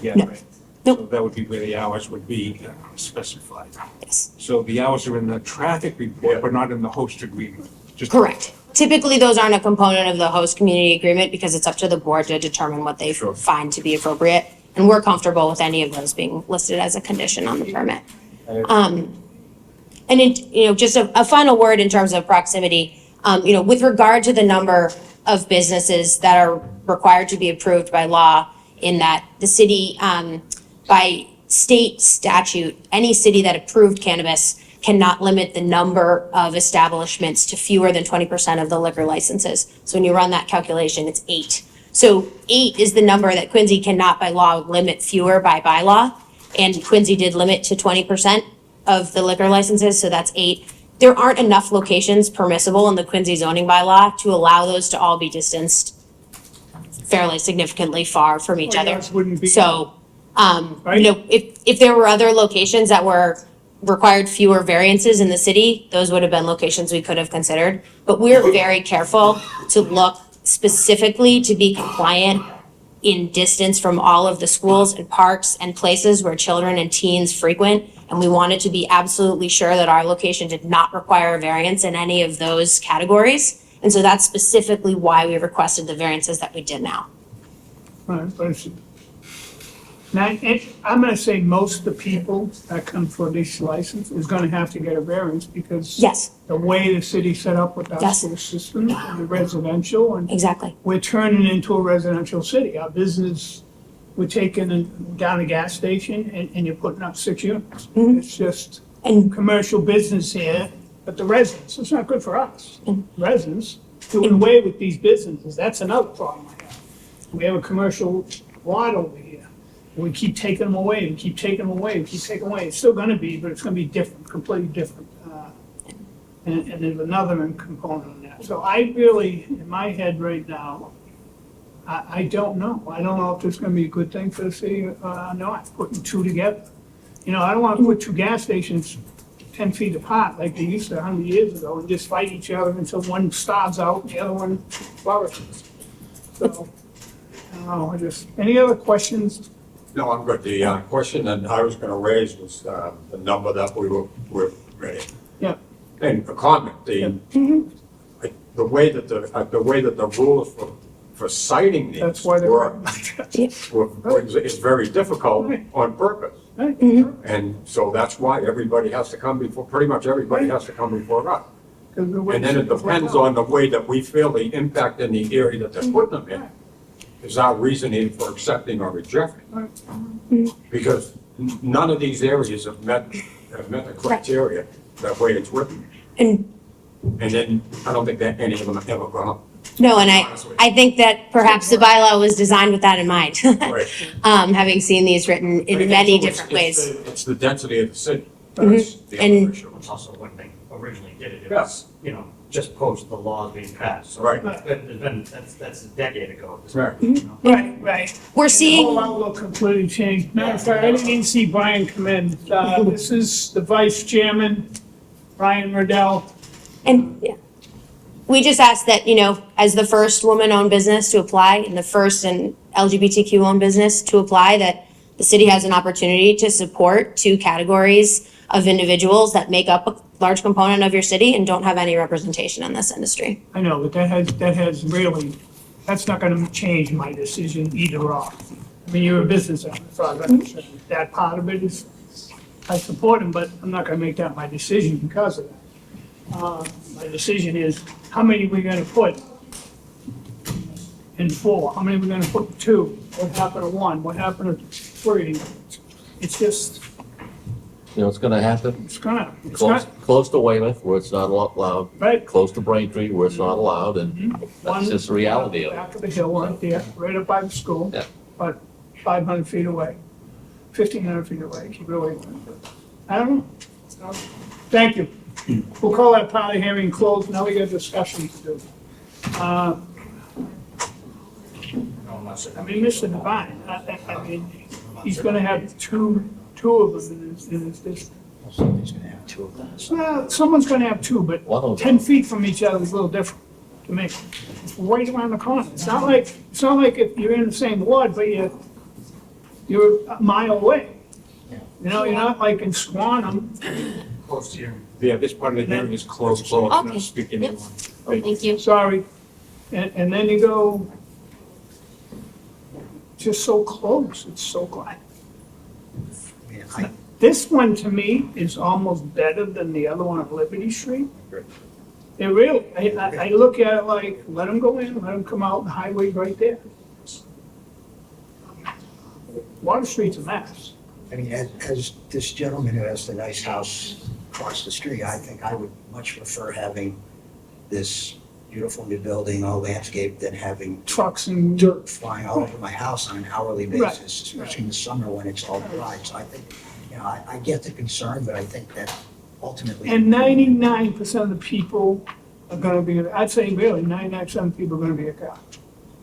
yet, No. right? Nope. So that would be where the hours would be specified. yes, So the hours are in the traffic report, but not in the host agreement. Just- correct. Typically, those aren't a component of the host community agreement because it's up to the board to determine what they Sure. find to be appropriate. And we're comfortable with any of those being listed as a condition on the permit. And just a final word in terms of proximity, with regard to the number of businesses that are required to be approved by law in that the city, by state statute, any city that approved cannabis cannot limit the number of establishments to fewer than 20% of the liquor licenses. So when you run that calculation, it's 8. So 8 is the number that Quincy cannot by law limit fewer by bylaw. And Quincy did limit to 20% of the liquor licenses, so that's 8. There aren't enough locations permissible in the Quincy zoning bylaw to allow those to all be distanced fairly significantly far from each Well, other. yours wouldn't be- So, Right. you know, if there were other locations that were required fewer variances in the city, those would have been locations we could have considered. But we're very careful to look specifically to be compliant in distance from all of the schools and parks and places where children and teens frequent. And we wanted to be absolutely sure that our location did not require a variance in any of those categories. And so that's specifically why we requested the variances that we did now. Right, but it's, now, I'm gonna say most of the people that come for this license is gonna have to get a variance because Yes, the way the city's set up with our Yes. school system and the residential, and exactly. we're turning into a residential city. Our business, we're taking down a gas station and you're putting up 6 units. It's just And commercial business here, but the residents, it's not good for us. Residents, doing away with these businesses, that's another problem I have. We have a commercial lot over here. We keep taking them away, we keep taking them away, we keep taking them away. It's still gonna be, but it's gonna be different, completely different. And there's another component on that. So I really, in my head right now, I don't know. I don't know if this is gonna be a good thing for the city or not, putting two together. You know, I don't wanna put two gas stations 10 feet apart like they used to 100 years ago and just fight each other until one starves out and the other one flourishes. So, I don't know, any other questions? No, I'm good. The question that I was gonna raise was the number that we were ready. Yeah. And a comment, the way that the rules for citing these That's why they're. is very difficult on purpose. Right. And so that's why everybody has to come before, pretty much everybody has to come before us. And then it depends on the way that we feel the impact in the area that they're putting them in, is our reasoning for accepting or rejecting. Because none of these areas have met the criteria, that way it's written. And then I don't think that any of them have ever gone up. no, and I think that perhaps the bylaw was designed with that in mind. Right. Having seen these written in many different ways. It's the density of the city. Mhm. That's the And- other issue. It's also when they originally did it, it was, you know, just post the laws being passed. So Right. there's been, that's a decade ago. at this Right. point, you know? Right. We're The seeing. whole outlook completely changed. Matter of fact, I didn't even see Brian come in. This is the vice chairman, Brian Riddell. And, yeah, we just ask that, you know, as the first woman-owned business to apply and the first and LGBTQ-owned business to apply, that the city has an opportunity to support two categories of individuals that make up a large component of your city and don't have any representation in this industry. I know, but that has really, that's not gonna change my decision either or. I mean, you're a business owner, so I'm concerned. That part of it is, I support him, but I'm not gonna make that my decision because of that. My decision is, how many we gonna put in 4? How many we gonna put in 2? What happened to 1? What happened to 3? It's just, You know, it's gonna happen it's close, not, close to Weymouth where it's not allowed, right? close to Braintree where it's not allowed, and One that's just the reality of it. Back of the hill right there, right up by the school. Yeah. But 500 feet away, 1,500 feet away, keep it away from it. I don't know. So, thank you. We'll call that part of the hearing closed. Now we got discussion to do. I mean, Mr. Devine, I mean, he's gonna have two of them in his district. Somebody's gonna have two of those. Well, someone's gonna have two, but One of 10 feet from each other is a little different to me. It's right around the corner. It's not like if you're in the same ward, but you're a mile away. You know, you're not like in Squantum. Close to your. Yeah, this part of the hearing is closed, so I'm Okay. not speaking Yep. anymore. Thank you. Sorry. And then you go, just so close, it's so glad. This one to me is almost better than the other one on Liberty Street. It really, I look at it like, let them go in, let them come out, the highway's right there. Water Street's a mess. I mean, as this gentleman who has the nice house across the street, I think I would much prefer having this beautiful new building, all landscaped, than having Trucks and, dirt flying all over my house on an hourly Right. basis, especially in the summer when it's all dry. So I think, you know, I get the concern, but I think that ultimately. and 99% of the people are gonna be, I'd say really, 99% of the people are gonna be a car.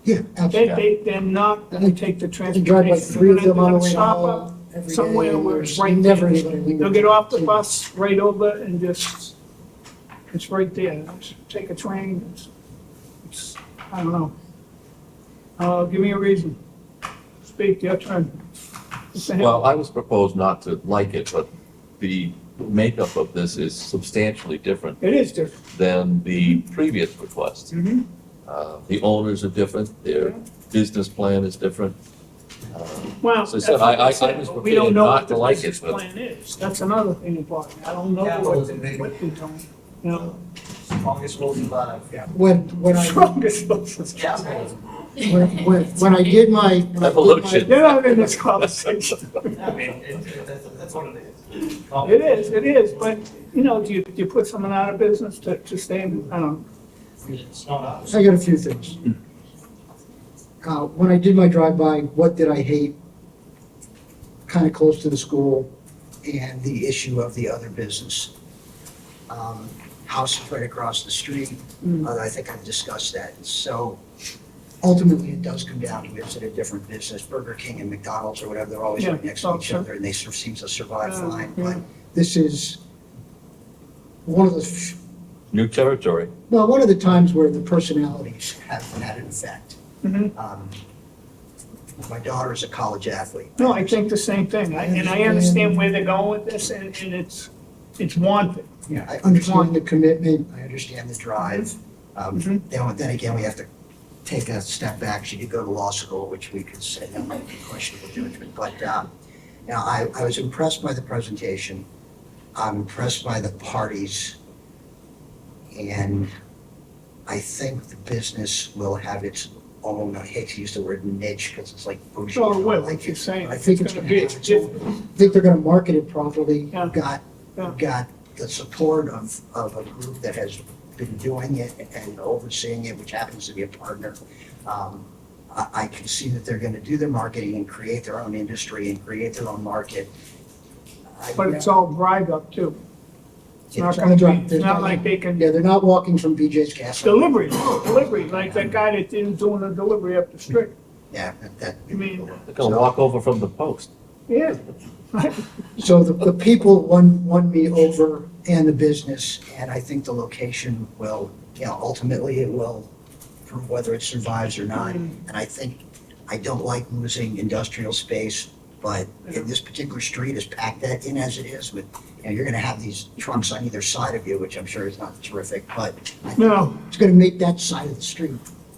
Yeah, absolutely. They're not gonna take the I drive like transportation. 3 of them on the They're way gonna stop home up every day. somewhere where There's it's right never there. anybody leaving. They'll get off the bus right over and just, it's right there. Just take a train. It's, I don't know. Give me a reason. Speak, your turn. Mr. Hill. Well, I was proposed not to like it, but the makeup of this is substantially different It is different. than the previous request. Mhm. The owners are different, their business plan is different. Well, As I that's said, what I said, was but we don't prepared know not what to the like it, business but plan is. That's another thing about it. I don't know what they're doing, you know. Strongest will survive. When I, Strongest muscles. when I did my. Evolution. You're not in this conversation. I mean, that's what it is. It is, but, you know, do you put someone out of business to stay in, I don't know. It's not us. I got a few things. When I did my drive-by, what did I hate? Kind of close to the school. And the issue of the other business. House right across the street, I think I've discussed that. So ultimately, it does come down to, is it a different business? Burger King and McDonald's or whatever, they're always Yeah, right next to each sure. other, and they sort of seem to survive fine. yeah. But This is one of the, new territory. well, one of the times where the personalities have had an effect. Mhm. My daughter is a college athlete. No, I think the same thing. And I understand where they're going with this, and it's wanted. Yeah, I understand the commitment, I understand the drive. Then again, we have to take a step back. She did go to law school, which we could say that might be questionable judgment. But, you know, I was impressed by the presentation. I'm impressed by the parties. And I think the business will have its own, I hate to use the word niche, because it's like bougie. Sure I don't will, like like you're it. saying. I think it's gonna gonna be, have its own. I think they're gonna market it properly. Yeah. Got the support of a group that has been doing it and overseeing it, which happens to be a partner. I can see that they're gonna do their marketing and create their own industry and create their own market. But it's all drive up too. It's not It's gonna on be, the it's not like they can, Yeah, they're not walking from BJ's gas. delivery, like that guy that didn't doing the delivery up the street. Yeah, that. I mean, They're gonna walk over from the post. yeah. So the people won me over. And the business, and I think the location will, you know, ultimately it will, prove whether it survives or not. And I think, I don't like losing industrial space, but in this particular street, as packed that in as it is with, you know, you're gonna have these trucks on either side of you, which I'm sure is not terrific, but I think No, It's gonna make that side of the street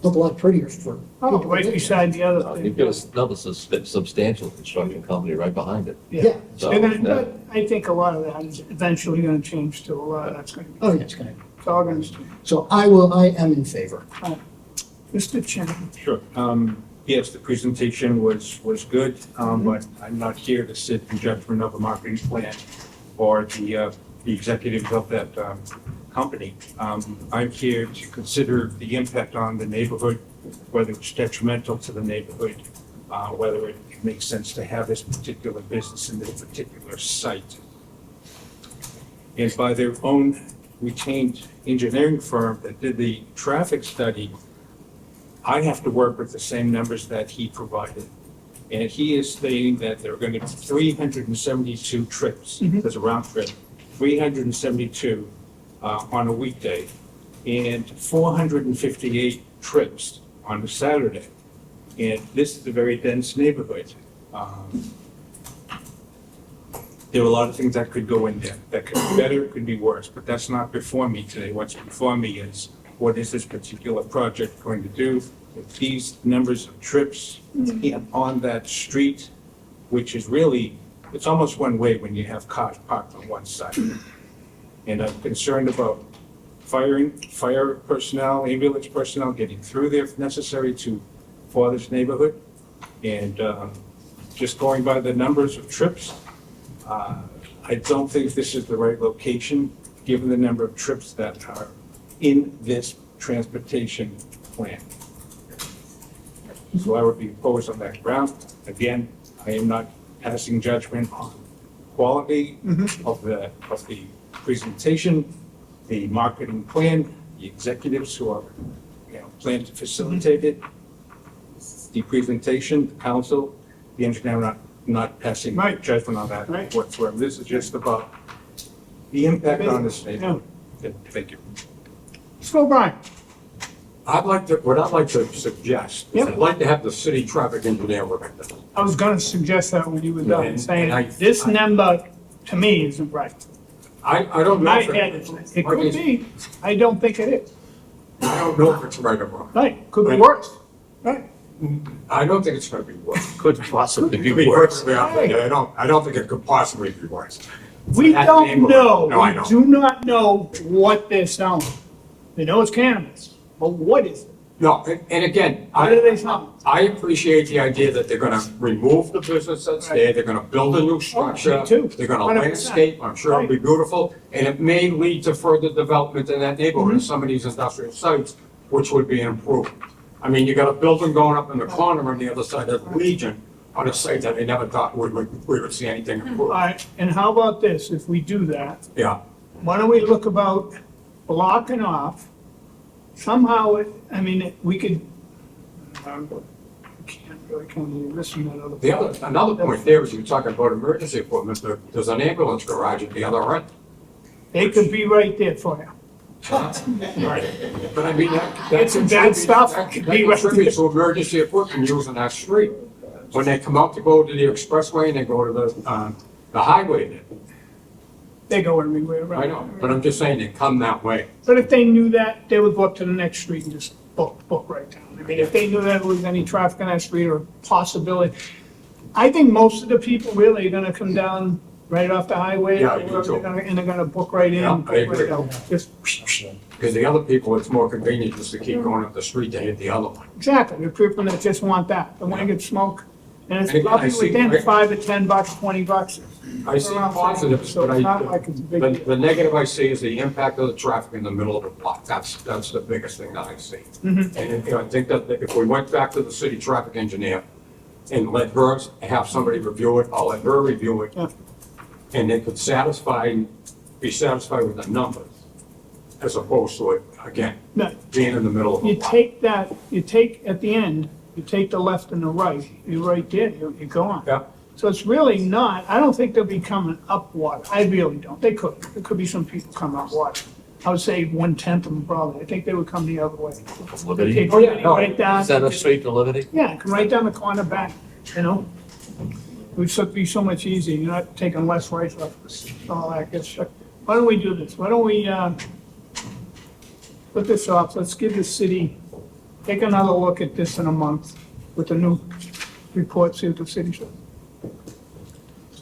look a lot prettier for oh, people. right beside the other You've thing. got another substantial construction company right behind it. Yeah. So, They're gonna, yeah. but I think a lot of that is eventually gonna change too. A lot of that's gonna be, Oh, yeah, it's gonna. it's all gonna change. So I am in favor. Mr. Chen, Sure. Yes, the presentation was good, but I'm not here to sit in judgment of a marketing plan or the executives of that company. I'm here to consider the impact on the neighborhood, whether it's detrimental to the neighborhood, whether it makes sense to have this particular business in this particular site. And by their own retained engineering firm that did the traffic study, I have to work with the same numbers that he provided. And he is stating that there are going to be 372 trips, there's a round trip, 372 on a weekday, and 458 trips on a Saturday. And this is a very dense neighborhood. There are a lot of things that could go in there, that could be better, could be worse, but that's not before me today. What's before me is, what is this particular project going to do with these numbers of trips on that street, which is really, it's almost one way when you have cars parked on one side. And I'm concerned about fire personnel, ambulance personnel getting through there if necessary for this neighborhood. And just going by the numbers of trips, I don't think this is the right location, given the number of trips that are in this transportation plan. So I would be opposed on that ground. Again, I am not passing judgment on quality of the presentation, the marketing plan, the executives who are, plan to facilitate it, the presentation, the council, the engineer, not passing judgment on that whatsoever. This is just about the impact on the state. Thank you. Let's go, Brian. What I'd like to suggest is I'd like to have the city traffic engineer look at this. I was gonna suggest that when you were done, And saying this number, to me, isn't right. I don't know. My if head, it could be, I don't think it is. I don't know if it's right or wrong. Right, could be worse. Right. I don't think it's gonna be worse. Could possibly To be be worse. perfectly honest, I don't think it could possibly be worse. We That don't neighborhood- know, No, I we don't. do not know what they're selling. They know it's cannabis, but what is it? No, and again, What are they selling? I appreciate the idea that they're gonna remove the business that's there, they're gonna build a new structure, me too. they're gonna 100%. landscape, I'm sure it'll be beautiful, and it may lead to further development in that neighborhood, in some of these industrial sites, which would be an improvement. I mean, you got a building going up in the corner on the other side of Legion, on a site that they never thought we would see anything All improve. right, and how about this, if we do that, Yeah, why don't we look about blocking off, somehow, we could, can't really come to listen to that other. another point there is you're talking about emergency equipment, there's an ambulance garage at the other end. They could be right there for you. Right, but I mean, that It's some bad stuff. That Could be right contributes to emergency equipment using that street. When they come out to go to the expressway and they go to the highway, there. They go everywhere, right? I know, but I'm just saying they come that way. But if they knew that, they would go up to the next street and just book right down. I mean, if they knew that there was any traffic on that street or possibility. I think most of the people really are gonna come down right off the highway. Yeah, I or do wherever too. they're gonna- And they're gonna book right in. Yeah, I book right agree. out. Just, Because the other people, it's more convenient just to keep going up the street to hit the other one. exactly, the people that just want that, they wanna get smoke. And it's And again, I probably see- within $5 or $10, $20. I see Around positives, so but it's not like it's a big the deal. the negative I see is the impact of the traffic in the middle of the block. That's the biggest thing that I see. Mhm. And I think that if we went back to the city traffic engineer and let her have somebody review it, I'll let her review it. Yeah. And they could be satisfied with the numbers as opposed to it, again, No. being in the middle of a You block. take that, at the end, you take the left and the right, you're right there, you're gone. Yeah. So it's really not, I don't think they'll be coming up water, I really don't, there could be some people coming up water. I would say 1/10 of them probably, I think they would come the other way. Liberty? Take Oh, yeah, no. right down. Center Street to Liberty? Yeah, come right down the corner back, you know? It would be so much easier, you're not taking less right left, all that good stuff. Why don't we do this, why don't we, put this off, let's give the city, take another look at this in a month with the new report, see what the city says.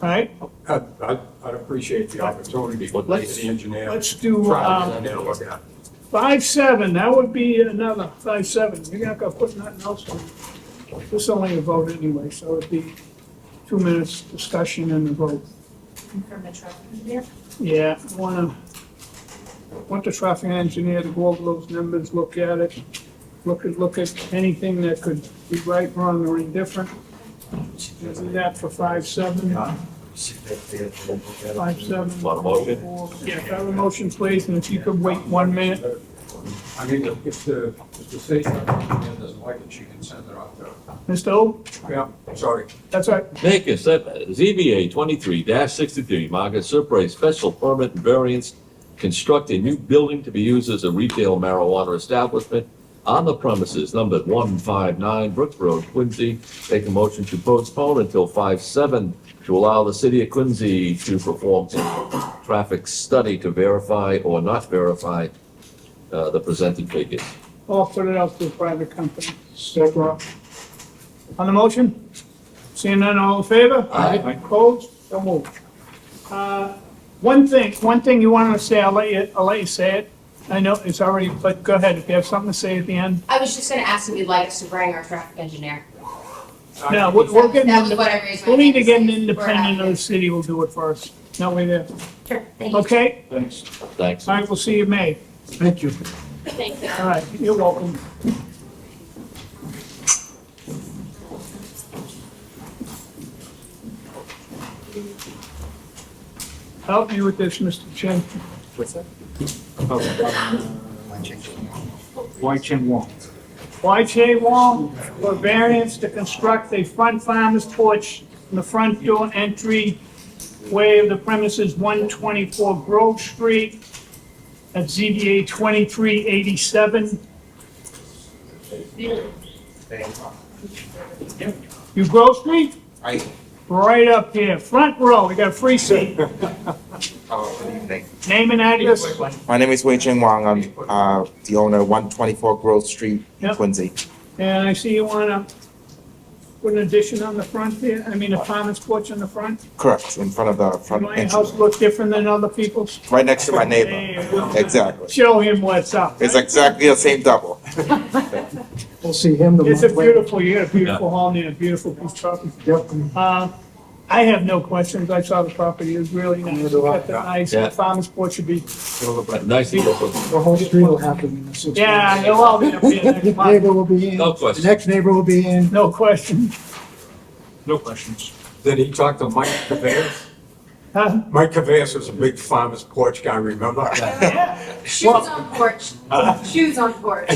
All right, I'd appreciate the opportunity to let the engineer. let's do, try to look at it. 5-7, that would be another 5-7, you're not gonna put nothing else on. This is only a vote anyway, so it'd be 2 minutes discussion and a vote. Yeah, I want the traffic engineer to go over those numbers, look at it, look at anything that could be right, wrong, or indifferent. We'll do that for 5-7. 5-7. Want a motion? Yeah, have a motion, please, and if you could wait 1 minute. I mean, if the city engineer doesn't like it, she can send it off to. Mr. O, Yeah, sorry. that's right. Make a ZBA 23-63, Margaret Surprise special permit and variance, construct a new building to be used as a retail marijuana establishment on the premises numbered 159 Brook Road, Quincy. Make a motion to postpone until 5/7 to allow the city of Quincy to perform a traffic study to verify or not verify the presented figures. Or put it out to a private company. On the motion? Seeing none, all in favor? Aye. Opposed? So moved. One thing you wanted to say, I'll let you say it. I know it's already, but go ahead, if you have something to say at the end. I was just gonna ask if you'd like us to bring our traffic engineer. No, we'll get That was an what I raised my we'll need to hand get an to say. independent We're of the city, we'll do it first. No way there. Sure, thank you. Okay? Thanks. Thanks. All right, we'll see you May. Thank you. Thank you. All right, you're welcome. Help me with this, Mr. Chen. What's that? Wai Chen Wong. YJ Wong for variance to construct a front farmer's porch in the front door entry way of the premises 124 Grove Street at ZBA 2387. You Grove Street? Right up here, front row, we got a free seat. Good evening. Name and address? My name is Wei Cheng Wang. I'm the owner of 124 Grove Street, Yep. Quincy. And I see you want to put an addition on the front there, I mean a farmer's porch on the front? Correct, in front of the front My house entrance, look different than other people's? right next to my There neighbor. you go. Exactly. Show him what's up. It's exactly the same double. We'll see him the It's a month later. beautiful, you got a beautiful home there, a beautiful piece of property. Yep. I have no questions, I saw the property, it was really nice. Neither do I. Got the nice, Yeah. farmer's porch should be, Nice. The whole street will happen in the 6 yeah, months. they'll all be up here next month, Neighbor will be in. No The question. next neighbor will be in. no question. No questions. Did he talk to Mike Cabeas? Huh? Mike Cabeas was a big farmer's porch guy, remember? Shoes on porch. Shoes on porch.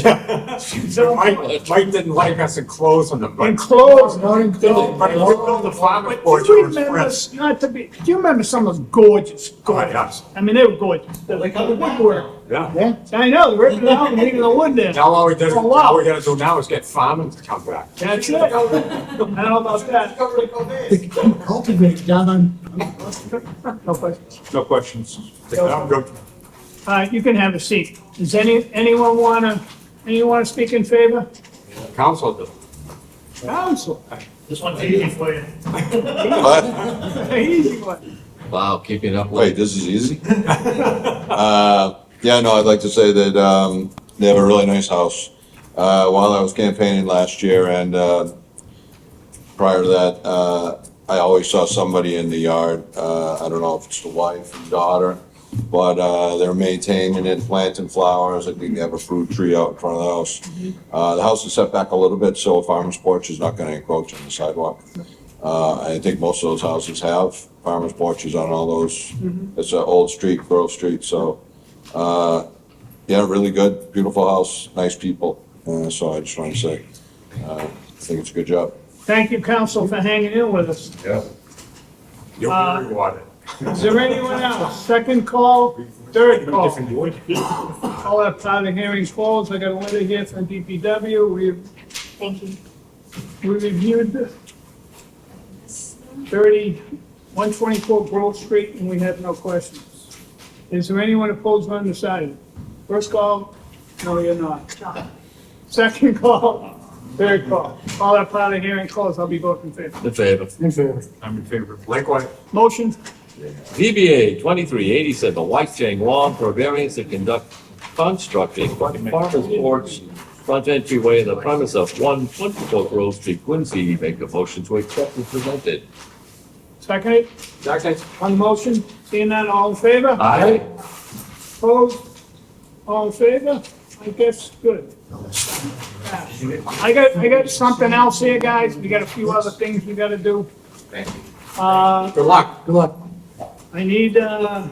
So, Mike didn't like us enclosing them, but. enclosed, not But enclosed. he built the farmer's porch Do you for his remember, friends. not to be, do you remember some of those gorgeous, gorgeous? yes. I mean, they were gorgeous, the woodwork. Yeah. Yeah. I know, they're ripping it out and leaving the wood there. Now all we did, Oh, wow. all we gotta do now is get farming to come back. That's it. I don't know about that. Cultivate down on. No questions. No questions. I'm good. All right, you can have a seat. Does anyone wanna speak in favor? Council did. Council. This one's easy for you. What? Easy one. Wow, keeping up. Wait, this is easy? Yeah, no, I'd like to say that, they have a really nice house. While I was campaigning last year and, prior to that, I always saw somebody in the yard. I don't know if it's the wife and daughter, but, they're maintaining it, planting flowers. I think they have a fruit tree out in front of the house. The house is set back a little bit, so a farmer's porch is not gonna encroach on the sidewalk. I think most of those houses have farmer's porches on all those. It's an old street, Grove Street, so, yeah, really good, beautiful house, nice people. So I just want to say, I think it's a good job. Thank you, council, for hanging in with us. Yeah. You'll be rewarded. Is there anyone else? Second call, third call. All that part of the hearing closed. I got a letter here from DPW. Thank you. We reviewed the 124 Grove Street, and we had no questions. Is there anyone opposed or undecided? First call, no, you're not. Second call, third call. All that part of the hearing closed, I'll be voting in favor. In favor. In favor. I'm in favor. Likewise. Motion, ZBA 2387, White Cheng Wong for a variance to construct a front farmer's porch, front entryway in the premise of 124 Grove Street, Quincy. Make a motion to accept as presented. second. Second. On the motion, seeing none, all in favor? Aye. Opposed? All in favor? I guess, good. I got something else here, guys. We got a few other things we gotta do. Good luck. Good luck. I need, a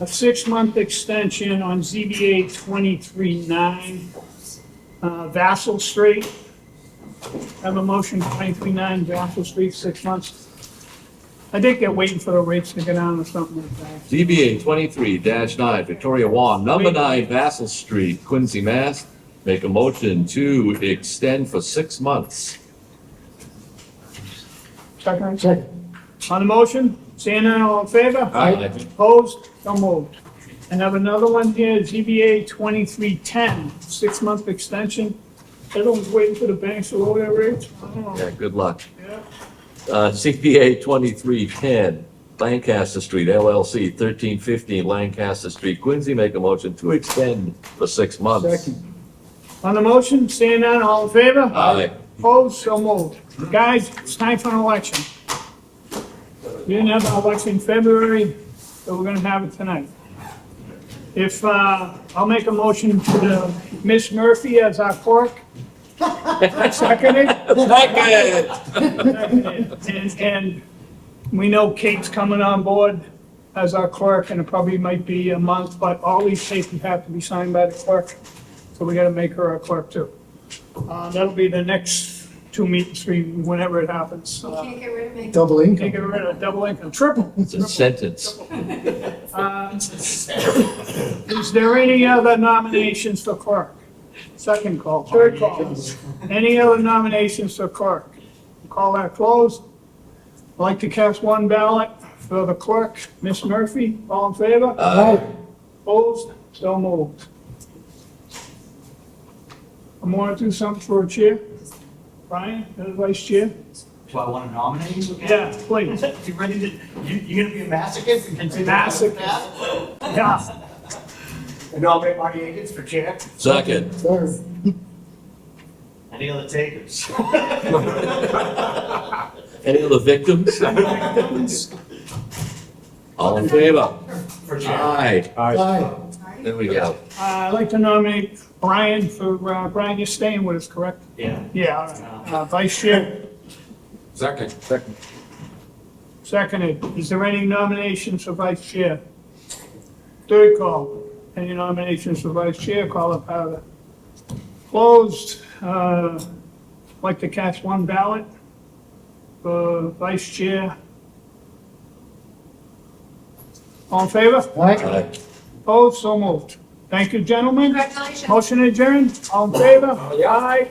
6-month extension on ZBA 23-9, Vassal Street. Have a motion, 23-9 Vassal Street, 6 months. I think they're waiting for the rates to go down or something like that. ZBA 23-9, Victoria Wong, number 9 Vassal Street, Quincy, Mass. Make a motion to extend for 6 months. Second. Second. On the motion, seeing none, all in favor? Aye. Opposed? So moved. And have another one here, ZBA 2310, 6-month extension. Everyone's waiting for the banks to lower their rates. I don't know. Yeah, good luck. Yeah. CPA 2310, Lancaster Street, LLC, 1315 Lancaster Street, Quincy. Make a motion to extend for 6 months. Second. On the motion, seeing none, all in favor? Aye. Opposed, so moved. Guys, it's time for an election. We didn't have an election in February, so we're gonna have it tonight. If, I'll make a motion to Miss Murphy as our clerk. Seconded? Seconded. And we know Kate's coming on board as our clerk, and it probably might be a month, but all these papers have to be signed by the clerk, so we gotta make her our clerk too. That'll be the next 2 meetings, whenever it happens. Can't get rid of me. Double Can't income. get rid of double income, triple. It's a sentence. Is there any other nominations for clerk? Second call, third call. Any other nominations for clerk? Call that closed. I'd like to cast one ballot for the clerk, Miss Murphy. All in favor? Aye. Opposed? So moved. I want to do something for a chair. Brian, as vice chair? Do I want to nominate you again? Yeah, please. You ready to, you gonna be a masochist and continue? Masochist. Yeah. I nominate Marty Akins for chair. Second. Third. Any other takers? Any other victims? All in favor? For chair. Aye. Aye. There we go. I'd like to nominate Brian for, Brian, you're staying with us, correct? Yeah. Yeah, all right. Vice chair, Second. seconded. Is there any nominations for vice chair? Third call. Any nominations for vice chair? Call up out of it. Closed. Like to cast one ballot for vice chair. All in favor? Aye. Aye. Opposed? So moved. Thank you, gentlemen. Congratulations. Motion adjourned. All in favor? Aye.